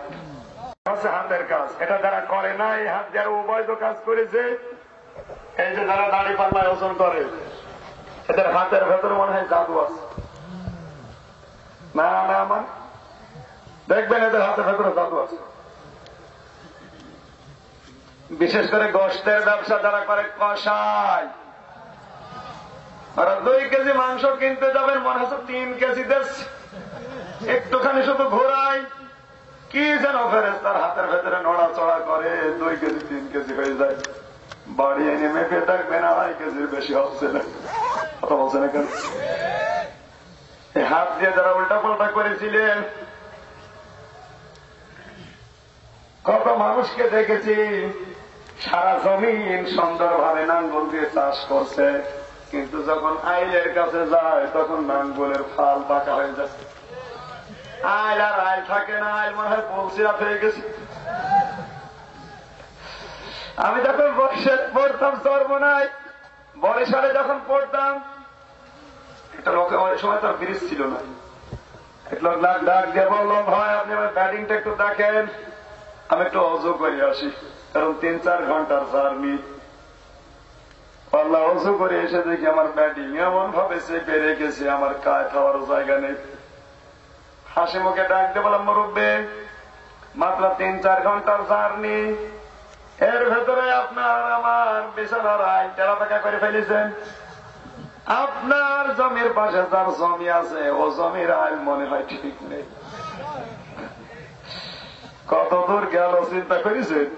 হাতের কাজ এটা যারা করে না, এই হাত যারা অবৈধ কাজ করেছে, এই যে যারা দাড়ি পাল্লায় ওজন করে, এদের হাতের ভেতরে মনে হয় জাদু আছে। না না, আমার দেখবেন এদের হাতের ভেতরে জাদু আছে। বিশেষ করে গোশতের ব্যবসা যারা করে কষাই, ওরা 2 কেজি মাংস কিনতে যাবেন, মনে হচ্ছে 3 কেজি দেশ, একটুখানি শুধু ঘোরায় কি যেন ফেরেশতার হাতের ভেতরে নড়াচড়া করে 2 কেজি 3 কেজি হয়ে যায়। বাড়ি এনে মেপে দেখবেন 2.5 কেজির বেশি হচ্ছে না। কথা বলছে না কেন? এই হাত দিয়ে যারা উল্টা পাল্টা করেছিলেন, কত মানুষকে দেখেছি সারা জমিন সুন্দরভাবে নাঙ্গল দিয়ে চাষ করছে, কিন্তু যখন আইলের কাছে যায় তখন নাঙ্গলের ফাল পাকা হয়ে যাচ্ছে। আইল আর আইল থাকে না, আইল মনে হয় পলসিরাত হয়ে গেছে। আমি যখন পড়তাম চরমোনায়, বরিশালে যখন পড়তাম, একটা লোকে অনেক সময় তার ব্রিজ ছিল না, এক লোক ডাক দিয়ে বললো, ভাই আপনি আমার ব্যাটিংটা একটু দেখেন, আমি একটু অজু করে আসি, কারণ 3-4 ঘন্টার জার্নি। আল্লাহ অজু করে এসে দেখি আমার ব্যাটিং এমন ভাবে চেপে রেখেছে, আমার কায় খাওয়ার জায়গা নেই। হাসি মুখে ডাক দিয়ে বললাম, মুরব্বি মাত্র 3-4 ঘন্টার জার্নি, এর ভেতরে আপনার আমার বিছানার আইন টেরা পাকা করে ফেলেছেন। আপনার জমির পাশে যার জমি আছে ও জমির আইন মনে হয় ঠিক নেই। কত দূর গেল চিন্তা করেছেন?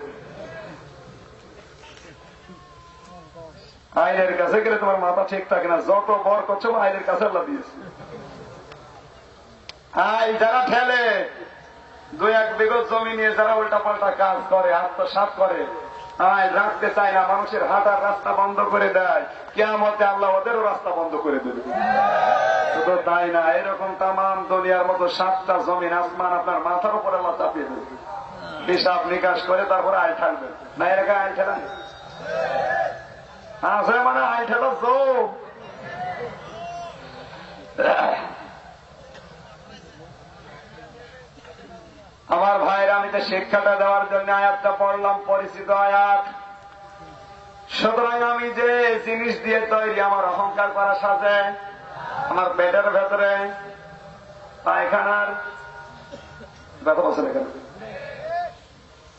আইনের কাছে গেলে তোমার মাথা ঠিক থাকে না, যত বর করছো আইনের কাছে আল্লাহ দিয়েছে। আইন যারা ঠেলে 2-1 বিঘত জমি নিয়ে যারা উল্টা পাল্টা কাজ করে, আত্মসাৎ করে, আইন রাখতে চায় না, মানুষের হাঁটার রাস্তা বন্ধ করে দেয়, কিয়ামতে আল্লাহ ওদেরও রাস্তা বন্ধ করে দেবে। শুধু তাই না, এরকম তামাম দুনিয়ার মতো 7টা জমিন আসমান আপনার মাথার উপর আল্লাহ চাপিয়ে দেবে, হিসাব নিকাশ করে তারপরে আইল ঠাকবে না। এলাকায় আইল ঠেলা আছে মানে আইল ঠেলা যোগ। আমার ভাইরা, আমি তো শিক্ষাটা দেওয়ার জন্য আয়াতটা পড়লাম, পরিচিত আয়াত। সুতরাং আমি যে জিনিস দিয়ে তৈরি, আমার অহংকার করা সাজে, আমার পেটের ভেতরে পায়খানার কথা বলছেন এখানে,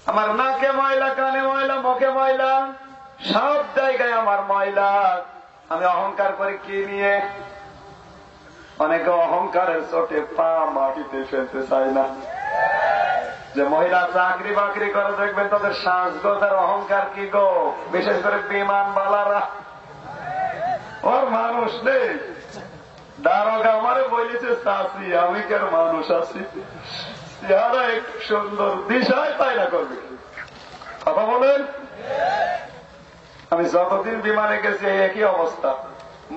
আমার নাকে ময়লা, কানে ময়লা, মুখে ময়লা, সব জায়গায় আমার ময়লা। আমি অহংকার করি কি নিয়ে? অনেকে অহংকারের চোটে পা মাটিতে ফেলতে চায় না। যে মহিলা চাকরি বাকরি করে দেখবেন তাদের সাজগোজার অহংকার কি গো, বিশেষ করে বিমান বালারা, ওর মানুষ নেই। দারোগা আমারে বলেছে, চাষি আমি কেন মানুষ আছি, যারা একটু সুন্দর দিশায় তাই না করবে। কথা বলেন, আমি যতদিন বিমানে গেছি একই অবস্থা,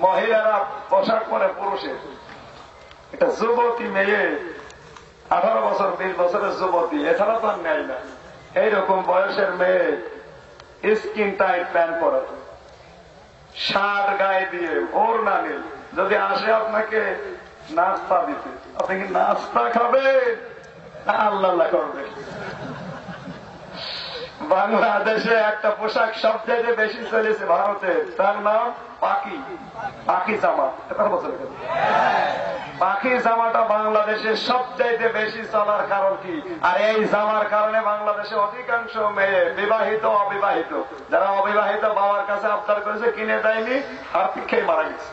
মহিলারা পোশাক পরে পুরুষের। একটা যুবতী মেয়ে 18 বছর 20 বছরের যুবতী, এছাড়া তো আর নেয় না, এইরকম বয়সের মেয়ে স্কিন টাইট প্যান্ট পরে, শার্ট গায়ে দিয়ে, ওড়না নেই, যদি আসে আপনাকে নাস্তা দিতে, আপনি কি নাস্তা খাবেন? আল্লাহ করবে। বাংলাদেশে একটা পোশাক সবচেয়ে বেশি চলেছে ভারতে, তার নাম পাখি, পাখি জামা। পাখি জামাটা বাংলাদেশে সবচাইতে বেশি চলার কারণ কি? আর এই জামার কারণে বাংলাদেশে অধিকাংশ মেয়ে, বিবাহিত অবিবাহিত, যারা অবিবাহিত বাবার কাছে আবদার করেছে কিনে দেয়নি, আর খেয়ে মারা গেছে।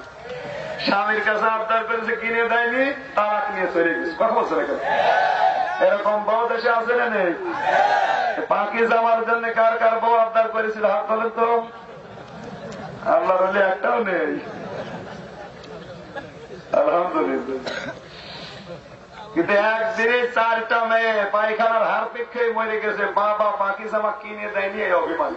স্বামীর কাছে আবদার করেছে কিনে দেয়নি, তালাক নিয়ে চলে গেছে। কথা বলছে এরকম বউ দেশে আছে না নেই? পাখি জামার জন্য কার কার বউ আবদার করেছিল হাত তোলেন তো। আল্লাহর ওলি একটাও নেই, আলহামদুলিল্লাহ। কিন্তু একদিনে 4টা মেয়ে পায়খানার হারপিক খেয়ে মরে গেছে, বাবা পাখি জামা কিনে দেয়নি, এই অভিমান।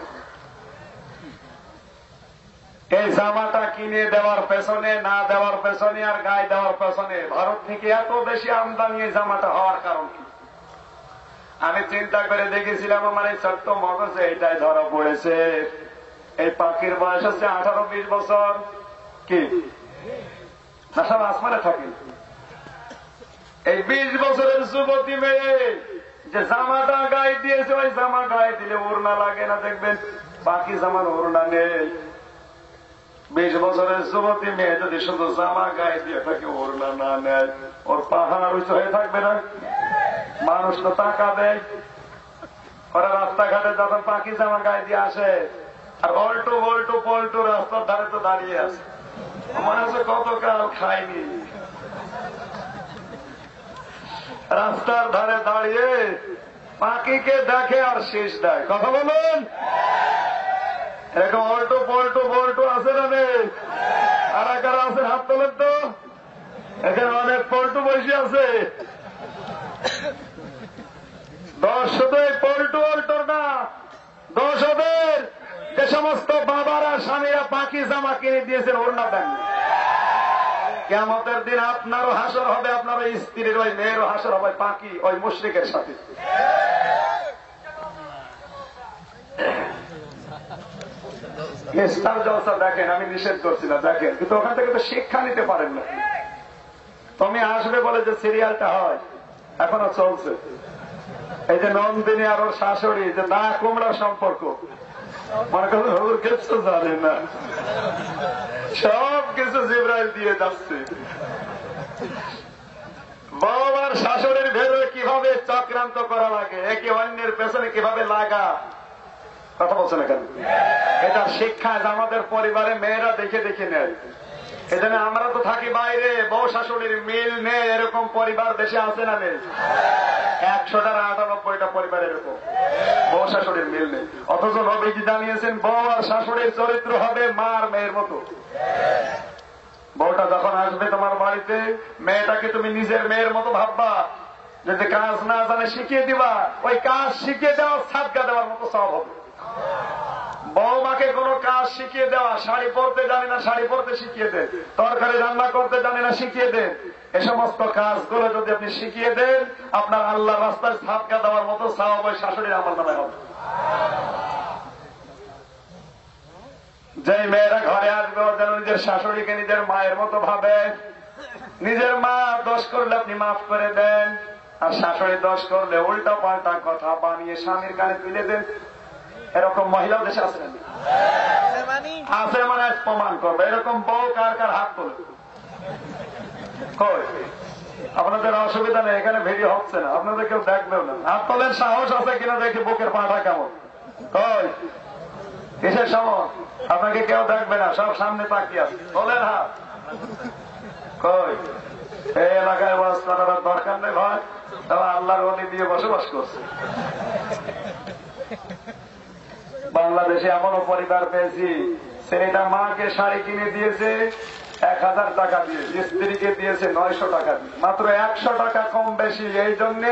এই জামাটা কিনে দেওয়ার পেছনে, না দেওয়ার পেছনে, আর গায়ে দেওয়ার পেছনে ভারত থেকে এত বেশি আমদানি এই জামাটা হওয়ার কারণ কি? আমি চিন্তা করে দেখেছিলাম, আমার এই ছোট্ট মগজে এটাই ধরা পড়েছে। এই পাখির বয়স হচ্ছে 18-20 বছর, কি না সব আসমানে থাকে। এই 20 বছরের যুবতী মেয়ে যে জামাটা গায়ে দিয়েছে, ওই জামা গায়ে দিলে ওড়না লাগে না, দেখবেন পাখি জামার ওড়না নেই। 20 বছরের যুবতী মেয়ে যদি শুধু জামা গায়ে দিয়ে থাকে, ওড়না না নেয়, ওর পাহাড় উঁচু হয়ে থাকবে না? মানুষ তো টাকা দেয়, ওরা রাস্তাঘাটে যখন পাখি জামা গায়ে দিয়ে আসে আর অল্টু বল্টু পল্টু রাস্তার ধারে তো দাঁড়িয়ে আছে, মনে হচ্ছে কতকাল খাইনি, রাস্তার ধারে দাঁড়িয়ে পাখিকে দেখে আর শেষ দেয়। কথা বলুন, এরকম অল্টু পল্টু বল্টু আছে না নেই? আর কারা আছে হাত তোলেন তো, এখানে অনেক পল্টু বসে আছে। দোষ শুধু এই পল্টু অল্টুর না, দোষ ওদের যে সমস্ত বাবারা স্বামীরা পাখি জামা কিনে দিয়েছেন ওড়না দেন। কিয়ামতের দিন আপনারও হাসর হবে, আপনার ওই স্ত্রীর ওই মেয়েরও হাসর হবে পাখি ওই মুশরিকের সাথে। স্টার জলসা দেখেন, আমি নিষেধ করছি না, দেখেন, কিন্তু ওখান থেকে তো শিক্ষা নিতে পারেন না। তুমি আসবে বলে যে সিরিয়ালটা হয় এখনো চলছে, এই যে নন্দিনী আর ওর শাশুড়ি যে না কুমড়ার সম্পর্ক, মনে করেন হুজুর কিছু জানে না, সব কিছু জিবরাইল দিয়ে যাচ্ছে। বউ আর শাশুড়ির ভেতরে কিভাবে চক্রান্ত করা লাগে, একে অন্যের পেছনে কিভাবে লাগা, কথা বলছে না কেন? এটা শিক্ষা আমাদের পরিবারে মেয়েরা দেখে দেখে নেয়। এই জন্য আমরা তো থাকি বাইরে, বউ শাশুড়ির মিল নেই, এরকম পরিবার দেশে আছে না নেই? 100-98টা পরিবার এরকম বউ শাশুড়ির মিল নেই। অথচ নবীজি জানিয়েছেন বউ আর শাশুড়ির চরিত্র হবে মা আর মেয়ের মতো। বউটা যখন আসবে তোমার বাড়িতে, মেয়েটাকে তুমি নিজের মেয়ের মতো ভাববা, যদি কাজ না জানে শিখিয়ে দিবা, ওই কাজ শিখিয়ে দেওয়া সাদকা দেওয়ার মতো সব হবে। বৌমাকে কোনো কাজ শিখিয়ে দেওয়া, শাড়ি পরতে জানে না শাড়ি পরতে শিখিয়ে দেন, তরকারি রান্না করতে জানে না শিখিয়ে দেন, এ সমস্ত কাজগুলো যদি আপনি শিখিয়ে দেন, আপনার আল্লাহ রাস্তায় সাদকা দেওয়ার মতো সওয়াব ওই শাশুড়ির আমল নামে হবে। যে মেয়েরা ঘরে আসবে ও যেন নিজের শাশুড়িকে নিজের মায়ের মতো ভাবে। নিজের মা দোষ করলে আপনি মাফ করে দেন, আর শাশুড়ি দোষ করলে উল্টা পাল্টা কথা বানিয়ে স্বামীর কানে তুলে দেন। এরকম মহিলাও দেশে আছে নাকি? আছে, মানে প্রমাণ করবে। এরকম বউ কার কার হাত তোলে? কই আপনাদের অসুবিধা নেই, এখানে ভিডিও হচ্ছে না, আপনাদের কেউ দেখবেও না। হাত তোলেন, সাহস আছে কিনা দেখি, বুকের পাটা কেমন, কই কিসের সময়? আপনাকে কেউ দেখবে না, সব সামনে তাকিয়ে আছে, তোলেন হাত। কই এই এলাকায় বাস করার দরকার নেই ভাই, তারা আল্লাহর ওলি দিয়ে বসবাস করছে। বাংলাদেশে এমনও পরিবার পেয়েছি, ছেলেটা মাকে শাড়ি কিনে দিয়েছে 1000 টাকা দিয়ে, স্ত্রীকে দিয়েছে 900 টাকা দিয়ে, মাত্র 100 টাকা কম বেশি, এই জন্য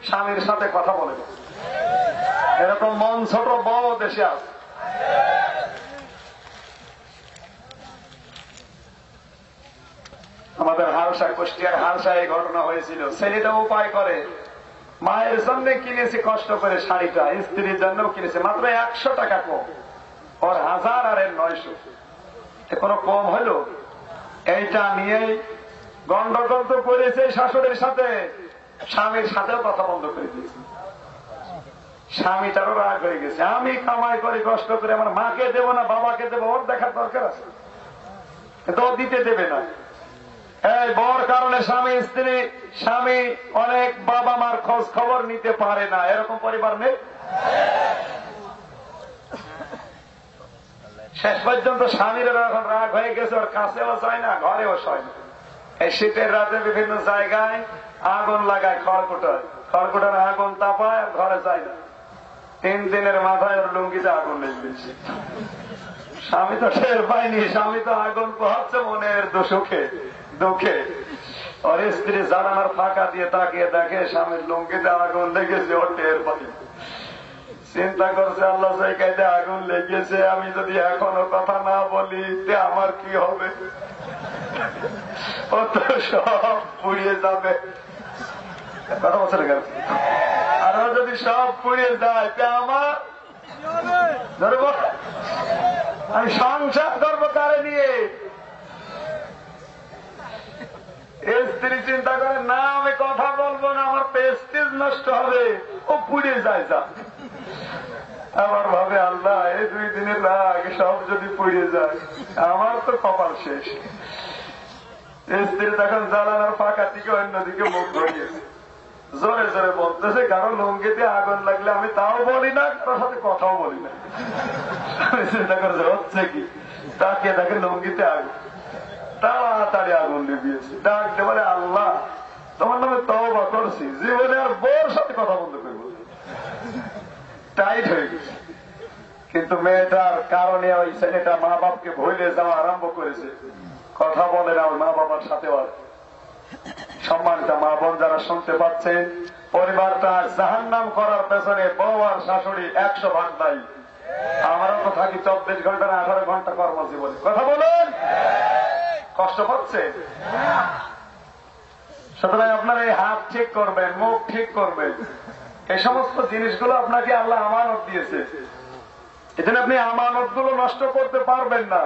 স্বামীর সাথে কথা বলে। এরকম মন ছোট বউ দেশে আছে। আমাদের হালসা, কুষ্টিয়ার হালসা এই ঘটনা হয়েছিল। ছেলেটা উপায় করে, মায়ের জন্য কিনেছে কষ্ট করে শাড়িটা, স্ত্রীর জন্য কিনেছে, মাত্র 100 টাকা কম, ওর 1000 আর এর 900, কোনো কম হলো? এইটা নিয়েই গন্ডগোল তো করেছে শাশুড়ির সাথে, স্বামীর সাথেও কথা বন্ধ করে দিয়েছে। স্বামীটারও রাগ হয়ে গেছে, আমি কামাই করি কষ্ট করে, আমার মাকে দেবো না বাবাকে দেবো, ওর দেখার দরকার আছে, তো দিতে দেবে না। এই বর কারণে স্বামী স্ত্রী, স্বামী অনেক বাবা মার খোঁজ খবর নিতে পারে না, এরকম পরিবার নেই? শেষ পর্যন্ত স্বামীর এখন রাগ হয়ে গেছে, ওর কাছেও যায় না, ঘরেও শয় না। এই শীতের রাতে বিভিন্ন জায়গায় আগুন লাগায়, খড়কুটার আগুন তাপায়, আর ঘরে যায় না। 3 দিনের মাথায় ওর লুঙ্গিতে আগুন লেগেছে। স্বামী তো টের পায়নি, স্বামী তো আগুন পোহাচ্ছে মনের দুঃখে। ওর স্ত্রী জানালার ফাঁকা দিয়ে তাকিয়ে দেখে স্বামীর লুঙ্গিতে আগুন লেগেছে, ওর টের পায়নি। চিন্তা করছে, আল্লাহ জায়গাতে আগুন লেগেছে, আমি যদি এখনো কথা না বলি আমার কি হবে? ও তো সব পুড়িয়ে যাবে, কথা বলছে না কেন? আর ও যদি সব পুড়িয়ে যায় আমার ধরবো, আমি সংসার করবো কারে নিয়ে? স্ত্রী চিন্তা করে, না আমি কথা বলবো না, আমার প্রেস্টিজ নষ্ট হবে, ও পুড়ে যায় যা। আবার ভাবে, আল্লাহ এই 2 দিনের রাগ সব যদি পুড়ে যায় আমার তো কপাল শেষ। স্ত্রী তখন জ্বালানোর ফাঁকা দিকে অন্যদিকে মুখ ধরিয়েছে, জোরে জোরে বলতেছে, কারো লুঙ্গিতে আগুন লাগলে আমি তাও বলি না, কারোর সাথে কথাও বলি না। চিন্তা করছে হচ্ছে কি, তাকে তাকে লুঙ্গিতে আগুন, তাড়াতাড়ি আগুন লিপিয়েছে। ডাকতে বলে, আল্লাহ তোমার নামে তওবা করছি, জীবনে আর বউর সাথে কথা বলতে পারবো। টাইট হয়ে গেছে। কিন্তু মেয়েটার কারণে ওই ছেলেটা মা বাপকে ভুলে যাওয়া আরম্ভ করেছে, কথা বলে না ওই মা বাবার সাথে। সম্মানিত মা বোন যারা শুনতে পাচ্ছেন, পরিবারটা জাহান্নাম করার পেছনে বউ আর শাশুড়ি 100 ভাগ দায়ী। আমারও তো থাকি 24 ঘন্টা না 18 ঘন্টা কর্মজীবনে। কথা বলেন, কষ্ট পাচ্ছে? সুতরাং আপনারা এই হাত ঠিক করবেন, মুখ ঠিক করবেন, এই সমস্ত জিনিসগুলো আপনাকে আল্লাহ আমানত দিয়েছে। এজন্য আপনি আমানত গুলো নষ্ট করতে পারবেন না।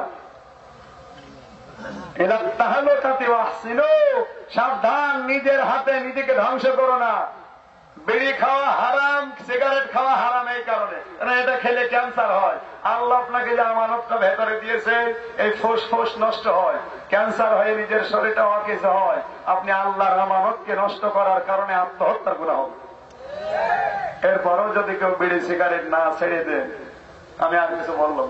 এরা তাহলে সাবধান, নিজের হাতে নিজেকে ধ্বংস করো না। বিড়ি খাওয়া হারাম, সিগারেট খাওয়া হারাম এই কারণে, এটা খেলে ক্যান্সার হয়। আল্লাহ আপনাকে যে আমানতটা ভেতরে দিয়েছে, এই ফুসফুস নষ্ট হয়, ক্যান্সার হয়ে নিজের শরীরটা অকেজ হয়। আপনি আল্লাহর আমানতকে নষ্ট করার কারণে আত্মহত্যা করা হবে। এরপরও যদি কেউ বিড়ি সিগারেট না ছেড়ে দেন, আমি আর কিছু বললাম।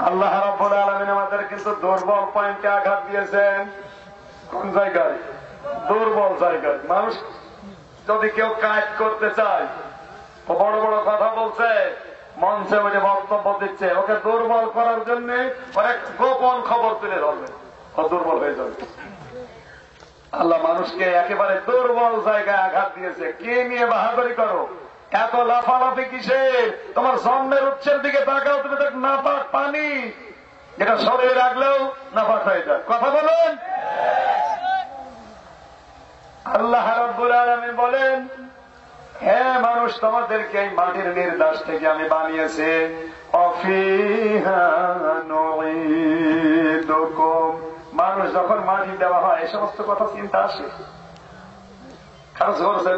আল্লাহ রাব্বুল আলামিন আমাদের কিন্তু দুর্বল পয়েন্টে আঘাত দিয়েছেন। কোন জায়গায়? দুর্বল জায়গায়। মানুষ যদি কেউ কাজ করতে চায়, ও বড় বড় কথা বলছে, মঞ্চে ওই বক্তব্য দিচ্ছে, ওকে দুর্বল করার জন্য অনেক গোপন খবর তুলে ধরবে, ও দুর্বল হয়ে যাবে। আল্লাহ মানুষকে একেবারে দুর্বল জায়গায় আঘাত দিয়েছে। কে নিয়ে বাহাদুরি করো? এত লাফালাফি কিসের? তোমার জন্মের উৎসের দিকে তাকাও, তুমি দেখ নাপাক পানি, এটা শরীরে রাখলেও নাপাক হয়ে যায়। কথা বলেন। আল্লাহ রাব্বুল আলামিন বলেন, হে মানুষ, তোমাদেরকে এই মাটির নির্দাস থেকে আমি বানিয়েছি। অফিহা নুঈদুকুম। মানুষ যখন মাটি দেওয়া হয়, এই সমস্ত কথা চিন্তা আসে।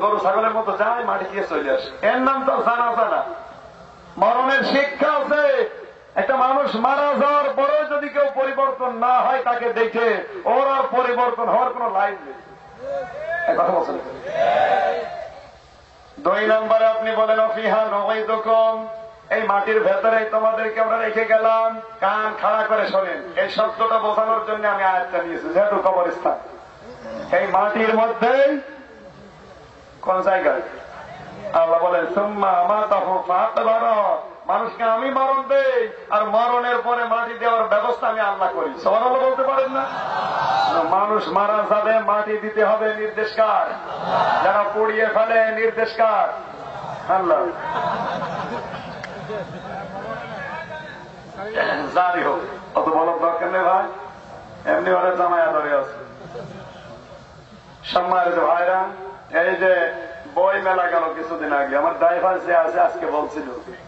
গরু ছাগলের মতো যায়, মাটি দিয়ে চলে আসে। এর নাম তো জানাজা না, মরণের শিক্ষা আছে। একটা মানুষ মারা যাওয়ার পরেও যদি কেউ পরিবর্তন না হয়, তাকে দেখে ওর আর পরিবর্তন হওয়ার কোন লাইন নেই। কথা বলছেন। 2 নম্বরে আপনি বলেন অফিহা নুঈদুকুম, এই মাটির ভেতরে তোমাদেরকে আমরা রেখে গেলাম। কান খাড়া করে শোনেন, এই শব্দটা বোঝানোর জন্য আমি আয়াতটা নিয়েছি। যেহেতু কবরস্থান এই মাটির মধ্যে, কোন জায়গায়? আল্লাহ বলেন সুম্মা আমাতাহু ফাআকবারা, মানুষকে আমি মরণ দেই, আর মরণের পরে মাটি দেওয়ার ব্যবস্থা আমি আল্লাহ করি। সুবহানাল্লাহ বলতে পারেন না? মানুষ মারা যাবে, মাটি দিতে হবে নির্দেশকার। যারা পুড়িয়ে ফেলে নির্দেশকার আল্লাহ। জারি হোক, অত বলার দরকার নেই ভাই, এমনি ওরা জামায়া ধরে আছে। সম্মানিত ভাইরা, এই যে বই মেলা গেল কিছুদিন আগে, আমার ড্রাইভার যে আছে আজকে বলছিল,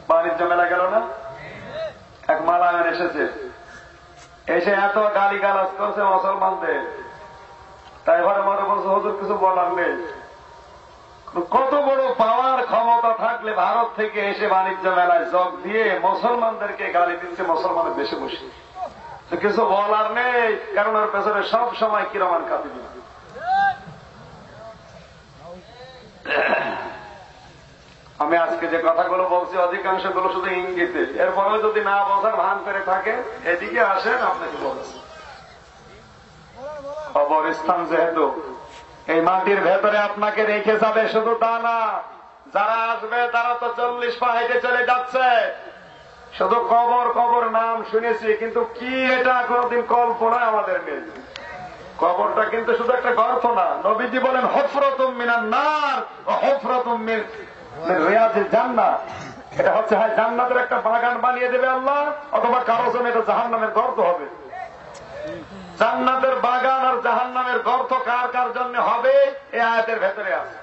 বাণিজ্য মেলা গেল না, এক মালায়ন এসেছে, এসে এত গালি গালাজ করছে মুসলমানদের। ড্রাইভার মনে বলছে, হুজুর কিছু বলার নেই। কত বড় পাওয়ার ক্ষমতা থাকলে ভারত থেকে এসে বাণিজ্য মেলায় যোগ দিয়ে মুসলমানদেরকে গালি দিচ্ছে মুসলমানের দেশে বসে। কিছু বলার নেই, কারণ ওর পেছনে সব সময় কিরমান কাঁদি। আমি আজকে যে কথাগুলো বলছি অধিকাংশ গুলো শুধু ইঙ্গিতে, এরপরেও যদি না বোঝার ভান করে থাকে, এদিকে আসেন, আপনাকে বলছি। কবরস্থান যেহেতু এই মাটির ভেতরে আপনাকে রেখে যাবে, শুধু তা না, যারা আসবে তারা তো 40 পা হেঁটে চলে যাচ্ছে। শুধু কবর কবর নাম শুনেছি, কিন্তু কি এটা কোনদিন কল্পনায় আমাদের নেই। কবরটা কিন্তু শুধু একটা গর্ত না। নবীজি বলেন হুফরাতুম মিনান নার ওয়া হুফরাতুম মিন রিয়াজিল জান্নাহ। এটা হচ্ছে হয় জান্নাতের একটা বাগান বানিয়ে দেবে আল্লাহ, অথবা কারো জন্য এটা জাহান্নামের গর্ত হবে। জান্নাতের বাগান আর জাহান্নামের গর্ত কার কার জন্য হবে, এই আয়াতের ভেতরে আছে।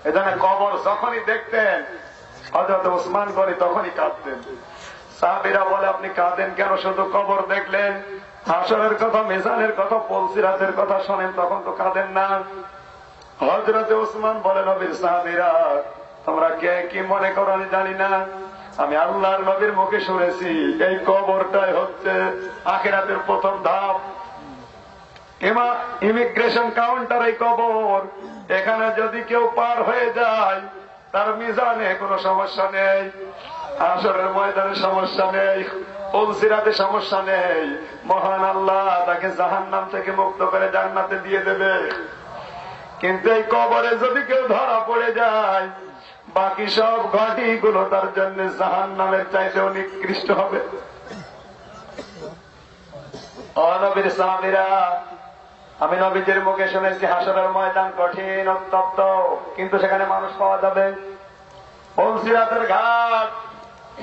এজন্য কবর যখনই দেখতেন হযরত ওসমান গনি তখনই কাঁদতেন। সাহাবীরা বলে, আপনি কাঁদেন কেন? শুধু কবর দেখলেন, হাসরের কথা, মিজানের কথা, পুলসিরাতের কথা শোনেন, তখন তো কাঁদেন না। হযরত ওসমান বলে, নবীর সাহাবীরা তোমরা কে কি মনে করো আমি জানি না, আমি আল্লাহর নবীর মুখে শুনেছি এই কবরটাই হচ্ছে আখিরাতের প্রথম ধাপ। ইমিগ্রেশন কাউন্টার এই কবর, এখানে যদি কেউ পার হয়ে যায় তার মিজানে কোনো সমস্যা নেই, হাশরের ময়দানে সমস্যা নেই, পুলসিরাতে সমস্যা নেই। মহান আল্লাহ তাকে জাহান্নাম থেকে মুক্ত করে জান্নাতে দিয়ে দেবে। কিন্তু এই কবরে যদি কেউ ধরা পড়ে যায়, বাকি সব ঘাটিগুলো তার জন্য জাহান্নামের চাইতেও নিকৃষ্ট হবে। নবীর সাহাবীরা, আমি নবীজির মুখে শুনেছি হাশরের ময়দান কঠিন উত্তপ্ত, কিন্তু সেখানে মানুষ পাওয়া যাবে। পুলসিরাতের ঘাট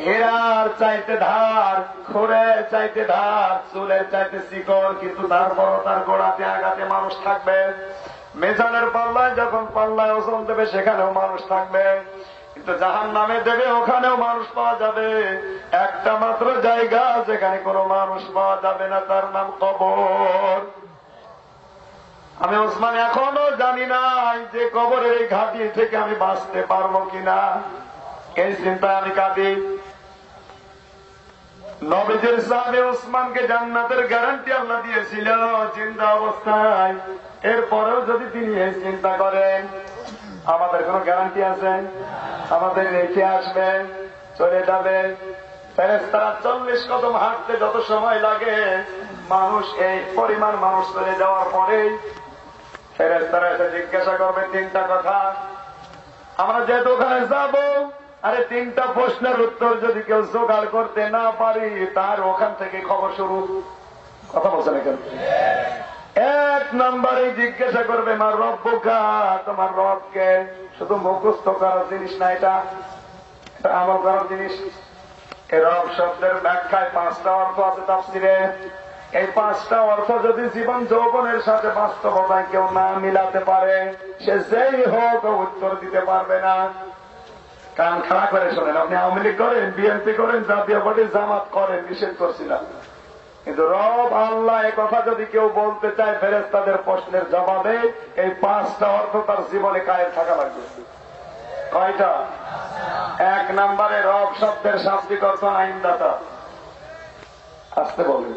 হীরার চাইতে ধার, খুরের চাইতে ধার, চুলের চাইতে চিকন, কিন্তু তারপরও তার গোড়াতে আগাতে মানুষ থাকবে। মিজানের পাল্লায় যখন পাল্লায় ওজন দেবে সেখানেও মানুষ থাকবে, কিন্তু জাহান্নামে দেবে ওখানেও মানুষ পাওয়া যাবে। একটা মাত্র জায়গা যেখানে কোনো মানুষ পাওয়া যাবে না, তার নাম কবর। আমি ওসমান এখনো জানি নাই যে কবরের এই ঘাটি থেকে আমি বাঁচতে পারবো কিনা, এই চিন্তায় আমি কাঁদি। নবীজির সাহাবী ওসমানকে জান্নাতের গ্যারান্টি আল্লাহ দিয়েছিল জিন্দা অবস্থায়, এরপরেও যদি তিনি এই চিন্তা করেন, আমাদের কোন গ্যারান্টি আছে? আমাদের রেখে আসবে, চলে যাবে। ফেরেশতারা 40 কদম হাঁটতে যত সময় লাগে, মানুষ এই পরিমাণ মানুষ চলে যাওয়ার পরেই ফেরেশতারা এসে জিজ্ঞাসা করবে 3টা কথা। আমরা যেহেতু ওখানে যাব, আরে 3টা প্রশ্নের উত্তর যদি কেউ জোগাড় করতে না পারি, তার ওখান থেকে খবর শুরু। কথা বলছেন এখানে? 1 নম্বরে জিজ্ঞাসা করবে মা রব্বুকা, তোমার রবকে। শুধু মুখস্থ করার জিনিস না, এটা আমল করার জিনিস। এই রব শব্দের ব্যাখ্যায় 5টা অর্থ আছে তাফসিরে। এই 5টা অর্থ যদি জীবন যৌবনের সাথে বাস্তবতায় কেউ না মিলাতে পারে, সে যেই হোক উত্তর দিতে পারবে না। কান খাড়া করে শোনেন, আপনি আওয়ামী লীগ করেন, বিএনপি করেন, জাতীয় পার্টি জামাত করেন, নিষেধ করছিলাম, কিন্তু রব আল্লাহ এ কথা যদি কেউ বলতে চায় ফেরেশতাদের প্রশ্নের জবাবে, এই 5টা অর্থ তার জীবনে কায়েম থাকা লাগবে। কয়টা? 1 নম্বরে রব শব্দের শাব্দিক অর্থ আইনদাতা। আসতে বলেন।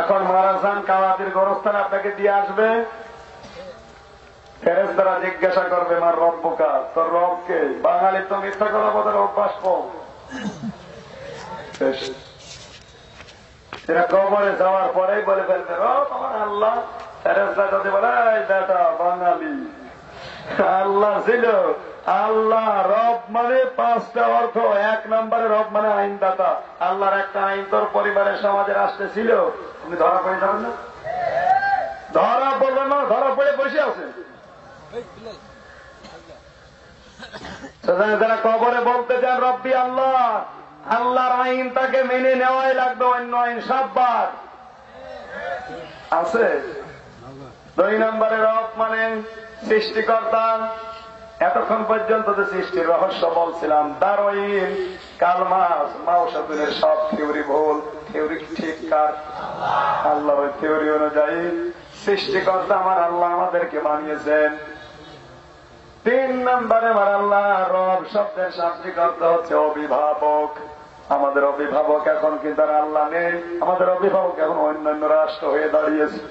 এখন মহারাজান কাওয়াতির গোরস্থানে আপনাকে দিয়ে আসবে, ফেরেশতারা জিজ্ঞাসা করবে মার রব্বুকা, তোর রবকে। বাঙালি তো মিথ্যা কথা বলার অভ্যাস কম। এরা কবরে যাওয়ার পরেই বলে ফেলবে রব আমার আল্লাহ। ফেরেশতা যদি বলে বেটা বাঙালি, আল্লাহ ছিল। আল্লাহ রব মানে 5টা অর্থ। 1 নম্বরে রব মানে আইনদাতা। আল্লাহর একটা আইন তোর পরিবারের সমাজে রাষ্ট্রে ছিল, তুমি ধরা পড়ে যাবেন না? ধরা পড়বে না, ধরা পড়ে বসে আছেন। যারা কবরে বলতে চান রব্বি আল্লাহ, আল্লাহর আইন তাকে মেনে নেওয়াই লাগবে, অন্য আইন সব বাদ আছে। 2 নম্বরে রব মানে সৃষ্টিকর্তা। এতক্ষণ পর্যন্ত যে সৃষ্টির রহস্য বলছিলাম, দারওয়িন, কালমাস, মাউসাফিনের সব থিওরি ভুল। থিওরি ঠিক কার? আল্লাহ। ওই থিওরি অনুযায়ী সৃষ্টিকর্তা আমার আল্লাহ আমাদেরকে বানিয়েছেন। 3 নম্বরে আমার আল্লাহ রব শব্দের শাব্দিক অর্থ হচ্ছে অভিভাবক। আমাদের অভিভাবক এখন কিন্তু আর আল্লাহ নেই, আমাদের অভিভাবক এখন অন্যান্য রাষ্ট্র হয়ে দাঁড়িয়েছে।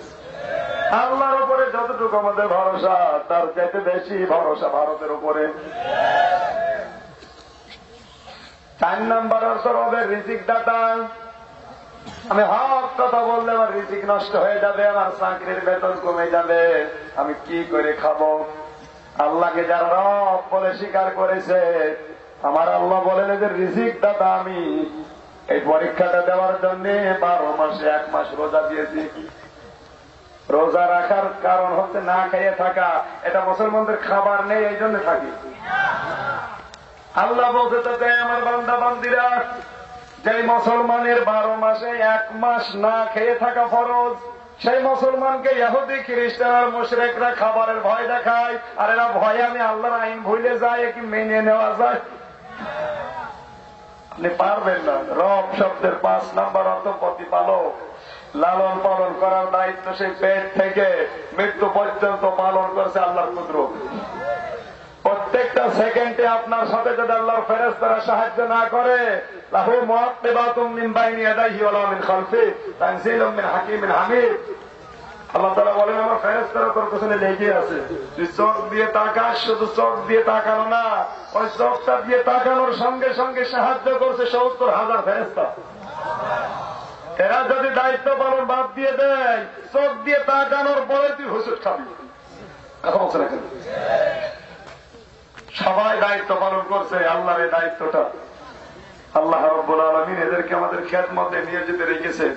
আল্লাহর উপরে যতটুকু আমাদের ভরসা, তার চাইতে বেশি ভরসা ভারতের উপরে। 4 নম্বর অর্থ রবের রিজিক দাতা। আমি হক কথা বললে আমার রিজিক নষ্ট হয়ে যাবে, আমার চাকরির বেতন কমে যাবে, আমি কি করে খাবো? আল্লাহকে যারা রব বলে স্বীকার করেছে, আমার আল্লাহ বলেন যে রিজিক দাতা আমি। এই পরীক্ষাটা দেওয়ার জন্য 12 মাসে 1 মাস রোজা দিয়েছি। রোজা রাখার কারণ হচ্ছে না খেয়ে থাকা। এটা মুসলমানদের খাবার নেই, এই জন্য থাকি। আল্লাহ বলতে তো আমার বান্দা বান্দিরা, যে মুসলমানের 12 মাসে 1 মাস না খেয়ে থাকা ফরজ, সেই মুসলমানকে ইহুদি খ্রিস্টান আর মুশরিকরা খাবারের ভয় দেখায়। আর এরা ভয়ে আমি আল্লাহর আইন ভুলে যাই, কি মেনে নেওয়া যায়? আপনি পারবেন না। রব শব্দের 5 নম্বর অর্থ প্রতিপালক। লালন পালন করার দায়িত্ব সেই পেট থেকে মৃত্যু পর্যন্ত পালন করছে আল্লাহর কুদরত। প্রত্যেকটা সেকেন্ডে আপনার সাথে যদি আল্লাহর ফেরেশতারা সাহায্য না করে, লাহু মুআক্কিবাতুম মিন বাইনি ইয়াদাইহি ওয়া মিন খালফিহি তানজিলুম মিন হাকীমিন হামিদ। আল্লাহ তাআলা বলেন আমার ফেরেশতারা তোর পেছনে লেগে আছে, তুই চোখ দিয়ে তাকাস, শুধু চোখ দিয়ে তাকানো না, ওই চোখটা দিয়ে তাকানোর সঙ্গে সঙ্গে সাহায্য করছে ৭০,০০০ ফেরেশতা। এরা যদি দায়িত্ব পালন বাদ দিয়ে দেয়, চোখ দিয়ে তাকানোর পরে তুই হুজুর খাবি। কথা বলছে না কেন? সবাই দায়িত্ব পালন করছে, আল্লাহর এই দায়িত্বটা আল্লাহ রাব্বুল আলামিন এদেরকে আমাদের খেদমতে নিয়োজিত রেখেছে।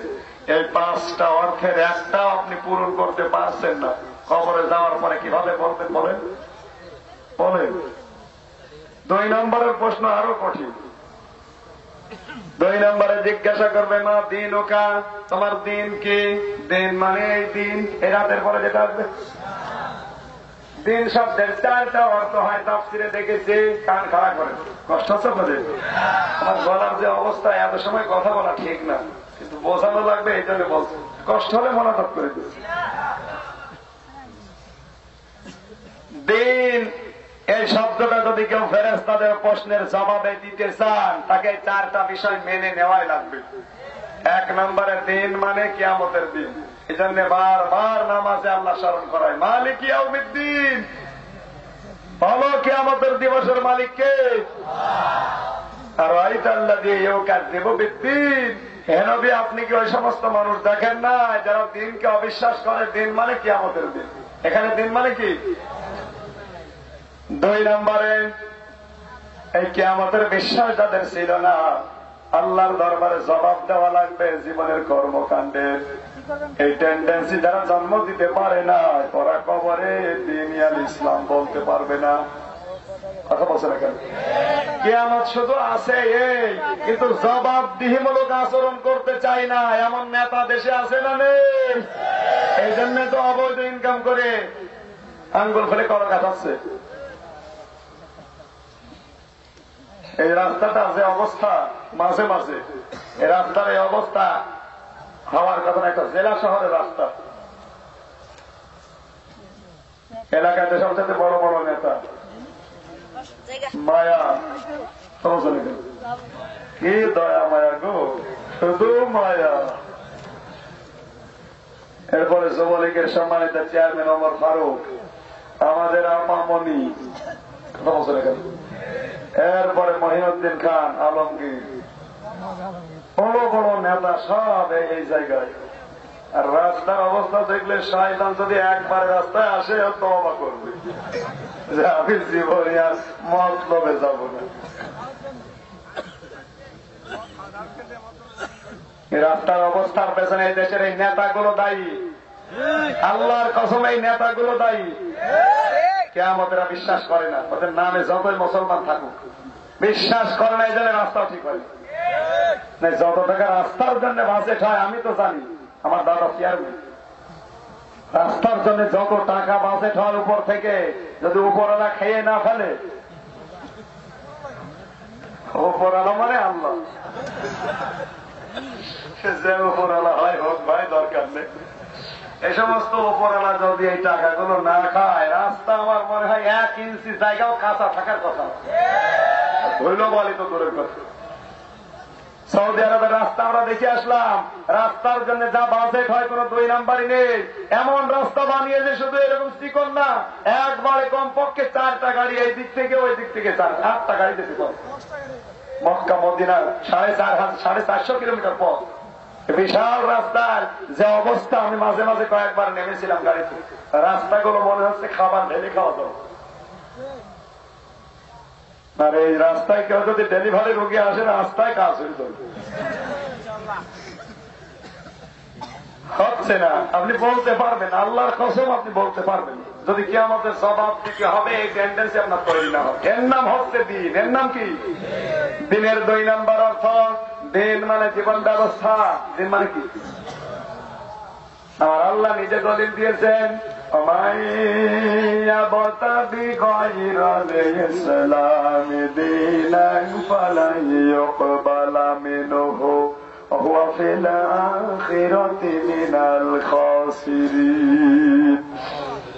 এই ৫টা অর্থের একটাও আপনি পূরণ করতে পারছেন না, কবরে যাওয়ার পরে কিভাবে বলতে বলেন? ২ নম্বরের প্রশ্ন আরো কঠিন। ২ নম্বরে জিজ্ঞাসা করবে মা দিন ওকা, তোমার দিন কি? দিন মানে এই দিন, এই রাতের পরে যেটা আসবে। দিন শব্দের 4টা অর্থ হয়, তাফসিরে দেখেছি। কান খাড়া করে, কষ্ট হচ্ছে বলে আমার গলার যে অবস্থা, এত সময় কথা বলা ঠিক না, কিন্তু বোঝানো লাগবে এই জন্য বলছি, কষ্ট হলে মনোযোগ করে দিচ্ছি। দিন এই শব্দটা যদি কেউ ফেরেশতাদের প্রশ্নের জবাবে দিতে চান, তাকে 4টা বিষয় মেনে নেওয়াই লাগবে। 1 নম্বরে দিন মানে কিয়ামতের দিন, এই জন্য বারবার নামাজে আল্লাহ স্মরণ করায় মালিক ইয়াউমিদ্দিন, বলো কিয়ামতের দিবসের মালিক কে? আর আইতাল্লাযী ইউকাযযিবু বিদ্দীন, হে নবী আপনি কি ওই সমস্ত মানুষ দেখেন না যারা দিনকে অবিশ্বাস করে? দিন মানে কিয়ামতের দিন, এখানে দিন মানে কি? 2 নম্বরে এই কিয়ামতের বিশ্বাস যাদের ছিল না, আল্লাহর দরবারে জবাব দেওয়া লাগবে জীবনের কর্মকাণ্ডের। এই টেন্ডেন্সি যারা জন্ম দিতে পারে না, ওরা কবরে দ্বীন আল ইসলাম বলতে পারবে না। কথা বলছে না কেন? কিয়ামত শুধু আছে এই, কিন্তু জবাবদিহিমূলক আচরণ করতে চাই না এমন নেতা দেশে আছে না নেই? এই জন্য তো অবৈধ ইনকাম করে আঙ্গুল ফেলে করা কাটাচ্ছে। এই রাস্তাটা যে অবস্থা, মাঝে মাঝে এই রাস্তার এই অবস্থা হওয়ার কথা না, একটা জেলা শহরের রাস্তা। এলাকাতে সবচেয়ে বড় বড় নেতা মায়া, কি দয়া মায়া গো, শুধু মায়া। এরপরে যুবলীগের সম্মানিত চেয়ারম্যান ওমর ফারুক, আমাদের আপামনি, কথা বলছে না কেন? এরপরে মহিউদ্দিন খান আলমগীর, বড় বড় নেতা সব এই জায়গায়। আর রাস্তার অবস্থা দেখলে শয়তান যদি একবার রাস্তায় আসে তওবা করবে যে আমি জীবনে আর মতলবে যাব না। এই রাস্তার অবস্থার পেছনে এই দেশের এই নেতাগুলো দায়ী, আল্লাহর কসম এই নেতাগুলো দায়ী। কিয়ামতেরা বিশ্বাস করে না, ওদের নামে যতই মুসলমান থাকুক বিশ্বাস করে না, এই জন্য রাস্তাও ঠিক হয় না। যত টাকা রাস্তার জন্য বাজেট হয় আমি তো জানি, আমার দাদা চেয়ারম্যান, রাস্তার জন্য যত টাকা বাজেট হয় উপর থেকে, যদি উপরওয়ালা খেয়ে না ফেলে, উপরওয়ালা মানে আল্লাহ, সে যে উপরওয়ালা হয় হোক ভাই, দরকার নেই। এই সমস্ত উপরওয়ালা যদি এই টাকাগুলো না খায়, রাস্তা আমার মনে হয় 1 ইঞ্চি জায়গাও কাঁচা থাকার কথা, ধৈল বলি তো দূরের কথা। সৌদি আরবের রাস্তা আমরা দেখে আসলাম, রাস্তার জন্য যা বাজেট হয় কোন 2 নাম্বারই নেই। এমন রাস্তা বানিয়েছে শুধু এরকম চিকন না, একবারে কমপক্ষে 4টা গাড়ি এই দিক থেকে ওই দিক থেকে 8টা গাড়ি যেতে পারে। মক্কা মদিনা 450 কিলোমিটার পথ, বিশাল রাস্তার যে অবস্থা, আমি মাঝে মাঝে কয়েকবার নেমেছিলাম গাড়িতে, রাস্তাগুলো মনে হচ্ছে খাবার ঢেলে খাওয়া দাওয়া। আর এই রাস্তায় কেউ যদি ডেলিভারি রোগী আসে, রাস্তায় কাজ হয়ে যাবে, হচ্ছে না। আপনি বলতে পারবেন, আল্লাহর কসম আপনি বলতে পারবেন, যদি কিয়ামতের জবাব দিতে হবে এই টেন্ডেন্সি আপনার তৈরি না হয়। এর নাম হচ্ছে দিন। এর নাম কি? দিনের 2 নম্বর অর্থ, দিন মানে জীবন ব্যবস্থা। দিন মানে কি? আমার আল্লাহ নিজে দলিল দিয়েছেন,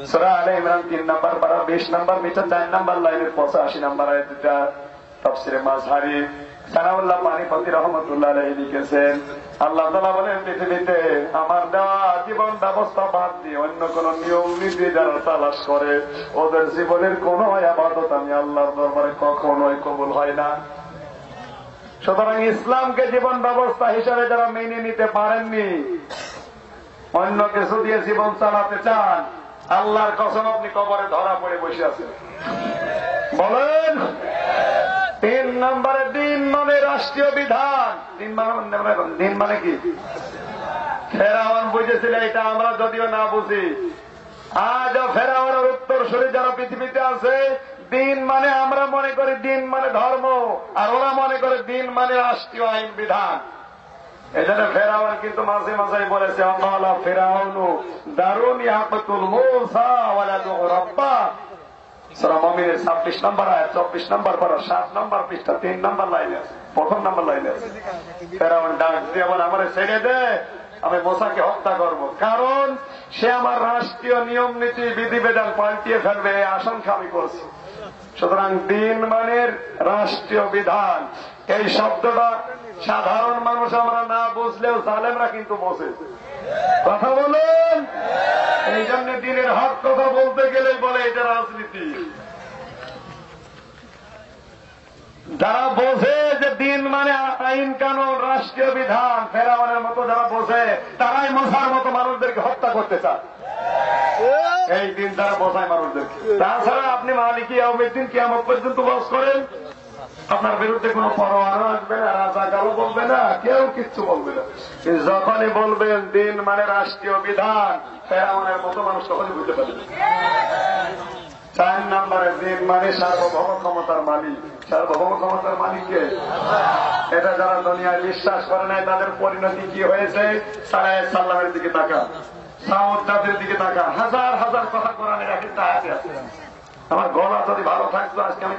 সূরা আলে ইমরান 3 নম্বর পারা 20 নম্বর মিটার 4 নম্বর লাইনের 85 নম্বর আয়াতটা তাফসীরে মাযহারি সানাউল্লাহ পানিপতি রহমাতুল্লাহ আলাইহি লিখেছেন, আল্লাহ তাআলা বলেন পৃথিবীতে আমার দেওয়া জীবন ব্যবস্থা বাদ দিয়ে অন্য কোন নিয়ম নীতি যারা তালাশ করে ওদের জীবনের কোন ইবাদত আমি আল্লাহর দরবারে কখনোই কবুল হয় না। সুতরাং ইসলামকে জীবন ব্যবস্থা হিসাবে যারা মেনে নিতে পারেননি, অন্য কিছু দিয়ে জীবন চালাতে চান, আল্লাহর কসম আপনি কবরে ধরা পড়ে বসে আছেন। বলেন 3 নম্বরে দিন মানে রাষ্ট্রীয় বিধান। দিন মানে কি? ফেরাউন বুঝেছিল এটা, আমরা যদিও না বুঝি। আজ ফেরাউনের উত্তরসূরি যারা পৃথিবীতে আছে, দিন মানে আমরা মনে করি দিন মানে ধর্ম, আর ওরা মনে করে দিন মানে রাষ্ট্রীয় আইন বিধান। এজন্য ফেরাউন কিন্তু মাঝে মাঝে বলেছে আল্লাহ ফেরাউনু দারুনি আকাতুল মূসা ওয়ালাদু রাব্বা। সূরা মুমিনের 26 নম্বর আয়াত 24 নম্বর পারা 7 নম্বর পৃষ্ঠা 3 নম্বর লাইনে আছে, 1 নম্বর লাইনে আছে। ফেরাউন ডাক দিয়ে বলে আমারে ছেড়ে দে, আমি মূসাকে হত্যা করব, কারণ সে আমার রাষ্ট্রীয় নিয়ম নীতি বিধিবিধান পাল্টিয়ে ফেলবে, এই আশঙ্কা আমি করছি। সুতরাং দিন মানে রাষ্ট্রীয় বিধান, এই শব্দটা সাধারণ মানুষ আমরা না বুঝলেও জালেমরা কিন্তু বোঝে। কথা বলুন। এই জন্য দিনের হক কথা বলতে গেলেই বলে এটা রাজনীতি। যারা বোঝে যে দিন মানে আইন কানুন রাষ্ট্রীয় বিধান, ফেরাউনের মতো যারা বোঝে, তারাই মশার মতো মানুষদেরকে হত্যা করতে চায়। এই দিন যারা বোঝায় মানুষদেরকে। তাছাড়া আপনি মালিকি ইয়াউমিদ্দিন কিয়ামত পর্যন্ত বস করেন, আপনার বিরুদ্ধে কোন পরোয়ানা আসবে না, রাজাকারও বলবে না, কেউ কিচ্ছু বলবে না। যখনই বলবেন দিন মানে রাষ্ট্রীয় বিধান, ফেরাউনের মতো মানুষ তখনই বুঝতে পারবে। 4 নম্বরে দিন মানে সার্বভৌম ক্ষমতার মালিক। সার্বভৌম ক্ষমতার মালিককে এটা যারা দুনিয়ায় বিশ্বাস করে নাই, তাদের পরিণতি কি হয়েছে? সালাহ সাল্লামের দিকে তাকা, সাউদ্দাদের দিকে তাকা, হাজার হাজার কথা কোরআনের একটা আয়াতে আছে। আমার গলা যদি ভালো থাকতো আজকে আমি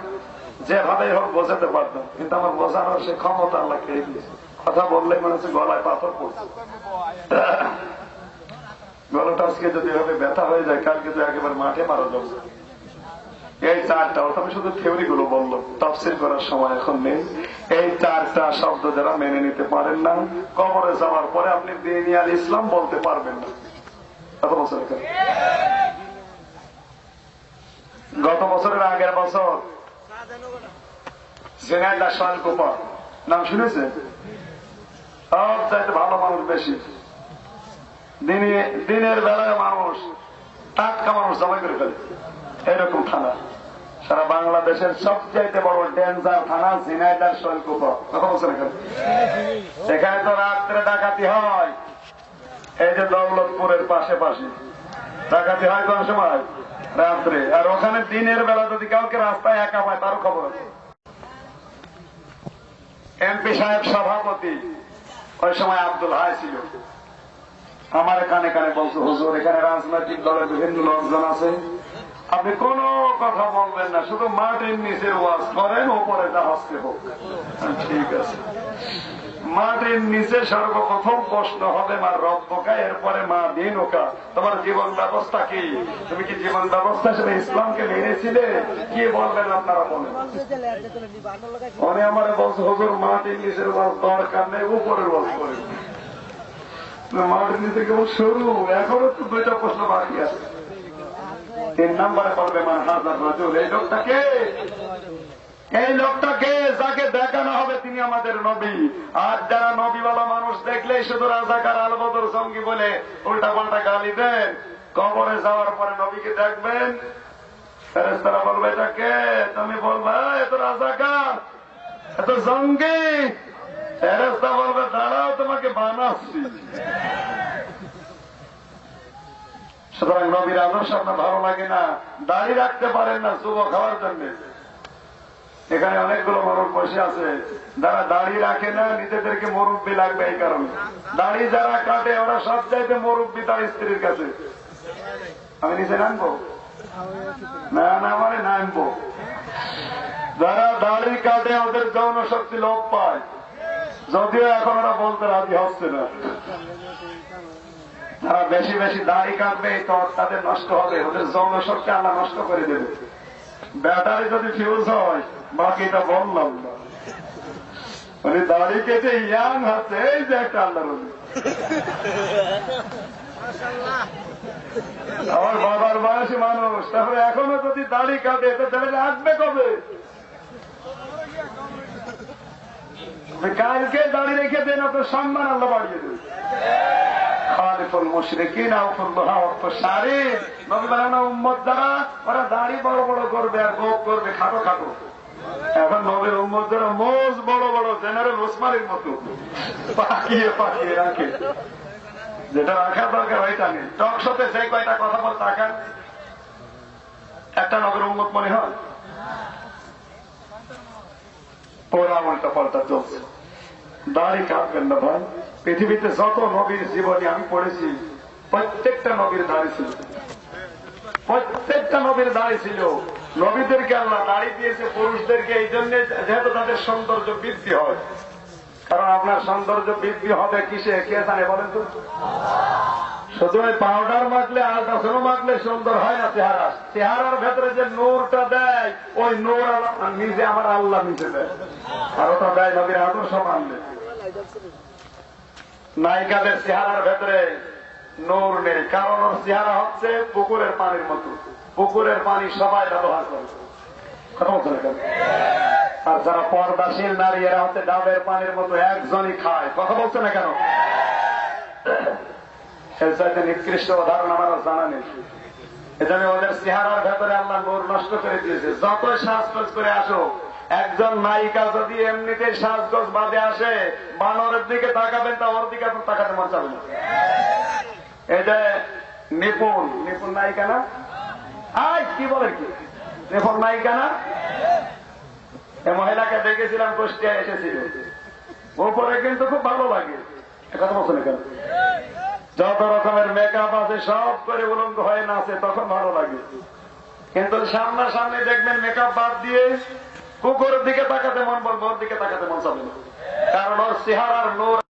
যেভাবে হোক বোঝাতে পারতাম, কিন্তু আমার বোঝানোর সে ক্ষমতা আল্লাহ খেয়ে দিয়েছে। কথা বললে মনে হচ্ছে গলায় পাথর পড়ছে। গলাটা আজকে যদি এভাবে ব্যথা হয়ে যায়, কালকে তো একেবারে মাঠে মারা যাবে। এই 4টা, আমি শুধু থিওরি গুলো বললো, তাফসীর করার সময় এখন নেই। এই 4টা শব্দ যারা মেনে নিতে পারেন না, কবরে যাওয়ার পরে আপনি দ্বীন আল ইসলাম বলতে পারবেন না। কত বছর? গত বছরের আগের বছর ঝিনাইদহ শালকুপা নাম শুনেছে? সব চাইতে ভালো মানুষ বেশি, দিনের বেলায় মানুষ টাটকা মানুষ জমা করে ফেলে, এরকম থানা। সারা বাংলাদেশের সবচাইতে বড় ডেঞ্জার থানা ঝিনাইদহ শালকুপা। কত বছর? এখানে তো রাত্রে ডাকাতি হয়, এই যে দৌলতপুরের পাশে পাশে ডাকাতি হয় কোন সময়? রাত্রে। আর ওখানে দিনের বেলা যদি কাউকে রাস্তায় একা পায়, তারও খবর আছে। এমপি সাহেব সভাপতি ওই সময় আব্দুল হাই ছিল, আমার কানে কানে বলছে হুজুর এখানে রাজনৈতিক দলের বিভিন্ন লোকজন আছে, আপনি কোন কথা বলবেন না, শুধু মাটির নিচে ওয়াজ করেন, ওপরে যা হস্তে হোক। ঠিক আছে। মাটির নিচে সর্বপ্রথম প্রশ্ন হবে মা রব্বকা, এরপরে মা দীনুকা, তোমার জীবন ব্যবস্থা কি? তুমি কি জীবন ব্যবস্থা হিসেবে ইসলামকে মেনেছিলে? কি বলবেন আপনারা বলেন? উনি আমার বলছে হুজুর মাটির নিচের ওয়াজ দরকার নেই, উপরের ওয়াজ করেন। মাটির নিচে কেবল শুরু, এখনো তো 2টা প্রশ্ন বাকি আছে। 3 নম্বরে বলবে মান হাজার রাজুল, এই লোকটাকে, এই লোকটাকে যাকে দেখানো হবে তিনি আমাদের নবী। আর যারা নবীওয়ালা মানুষ দেখলেই শুধু রাজাকার আলবদর জঙ্গি বলে উল্টা পাল্টা গালি দেন, কবরে যাওয়ার পরে নবীকে দেখবেন, ফেরেশতারা বলবে এটাকে, তুমি বলবে এত রাজাকার, এত জঙ্গি। ফেরেশতা বলবে দাঁড়াও তোমাকে বানাচ্ছি। সুতরাং নবীর আদর্শ আপনার ভালো লাগে না, দাড়ি রাখতে পারেন না যুবক হওয়ার জন্য। এখানে অনেকগুলো মানুষ বসে আছে যারা দাড়ি রাখে না, নিজেদেরকে মুরব্বী লাগবে এই কারণে। দাড়ি যারা কাটে ওরা সব চাইতে মুরব্বী তার স্ত্রীর কাছে। আমি নিচে নামবো না, না মানে নামবো। যারা দাড়ি কাটে ওদের যৌন শক্তি লোপ পায়, যদিও এখন ওরা বলতে রাজি হচ্ছে না। যারা বেশি বেশি দাড়ি কাটবে তো তাদের নষ্ট হবে, ওদের যৌন শক্তি আল্লাহ নষ্ট করে দেবে। ব্যাটারি যদি ফিউজ হয় বাকিটা বললাম না। মানে দাড়ি কেটে ইয়াং হাতে এই যে একটা আল্লাহর ওলি। আমার বাবার বয়সী মানুষ, তারপরে এখনো যদি দাড়ি কাটে তো তাহলে রাখবে কবে? কালকে দাড়ি রেখে দেন, আপনার সম্মান আল্লাহ বাড়িয়ে দেবে। খালিফুল মুশরিকিন আউফুল্লাহ ওয়াফসারি, নবী বানানো উম্মত যারা ওরা দাড়ি বড় বড় করবে আর গোপ করবে খাটো খাটো। এখন নবীর উম্মত যারা মোজ বড় বড় জেনারেল ওসমানের মতো পাকিয়ে পাকিয়ে রাখে, যেটা রাখার দরকার ওইটা নেই। টক শোতে সেই কয়টা কথা বল টাকা একটা নবীর উম্মত মনে হয়? ওরা উল্টা পাল্টা চলছে। দাড়ি কাটবেন না ভাই। পৃথিবীতে যত নবীর জীবনী আমি পড়েছি প্রত্যেকটা নবীর দাড়ি ছিল, প্রত্যেকটা নবীর দাড়ি ছিল। নবীদেরকে আল্লাহ দাড়ি দিয়েছে পুরুষদেরকে এই জন্য, যেহেতু তাদের সৌন্দর্য বৃদ্ধি হয়। কারণ আপনার সৌন্দর্য বৃদ্ধি হবে কিসে, কে জানে বলেন তো? শুধু ওই পাউডার মাখলে আল্ট্রাসোনো মাখলে সুন্দর হয় না চেহারা। চেহারার ভেতরে যে নূরটা দেয় ওই নূর নিজে আমার আল্লাহ নিজে দেয়, আর ওটা দেয় নবীর আদর্শ মানলে। নায়িকাদের চেহারার ভেতরে নূর নেই, কারণ ওর চেহারা হচ্ছে পুকুরের পানির মতো। পুকুরের পানি সবাই ব্যবহার করে, কথা বলছে না কেন? আর যারা পর্দাশীল নারী এরা হচ্ছে ডাবের পানির মতো, একজনই খায়, কথা বলছে না কেন? এর চাইতে নিকৃষ্ট উদাহরণ আমার জানা নেই। এজন্য ওদের চেহারার ভেতরে আল্লাহ নূর নষ্ট করে দিয়েছে। যতই সাজগোজ করে আসো, একজন নায়িকা যদি এমনিতে সাজগোজ বাদে আসে, বানরের দিকে তাকাবেন তা ওর দিকে আপনার তাকাতে মন চাবে না। এই যে নিপুণ নিপুণ নায়িকা না, আয় কি বলে কি নিপুণ নায়িকা না, এই মহিলাকে দেখেছিলাম, কুষ্টিয়া এসেছিল। উপরে কিন্তু খুব ভালো লাগে, কথা বলছে না কেন? যত রকমের মেকআপ আছে সব করে উলঙ্গ হয়ে নাচে, তখন ভালো লাগে। কিন্তু সামনাসামনি দেখবেন মেকআপ বাদ দিয়ে কুকুরের দিকে তাকাতে মন বলবো, ওর দিকে তাকাতে মন চাবে না। কারণ ওর চেহারার নূর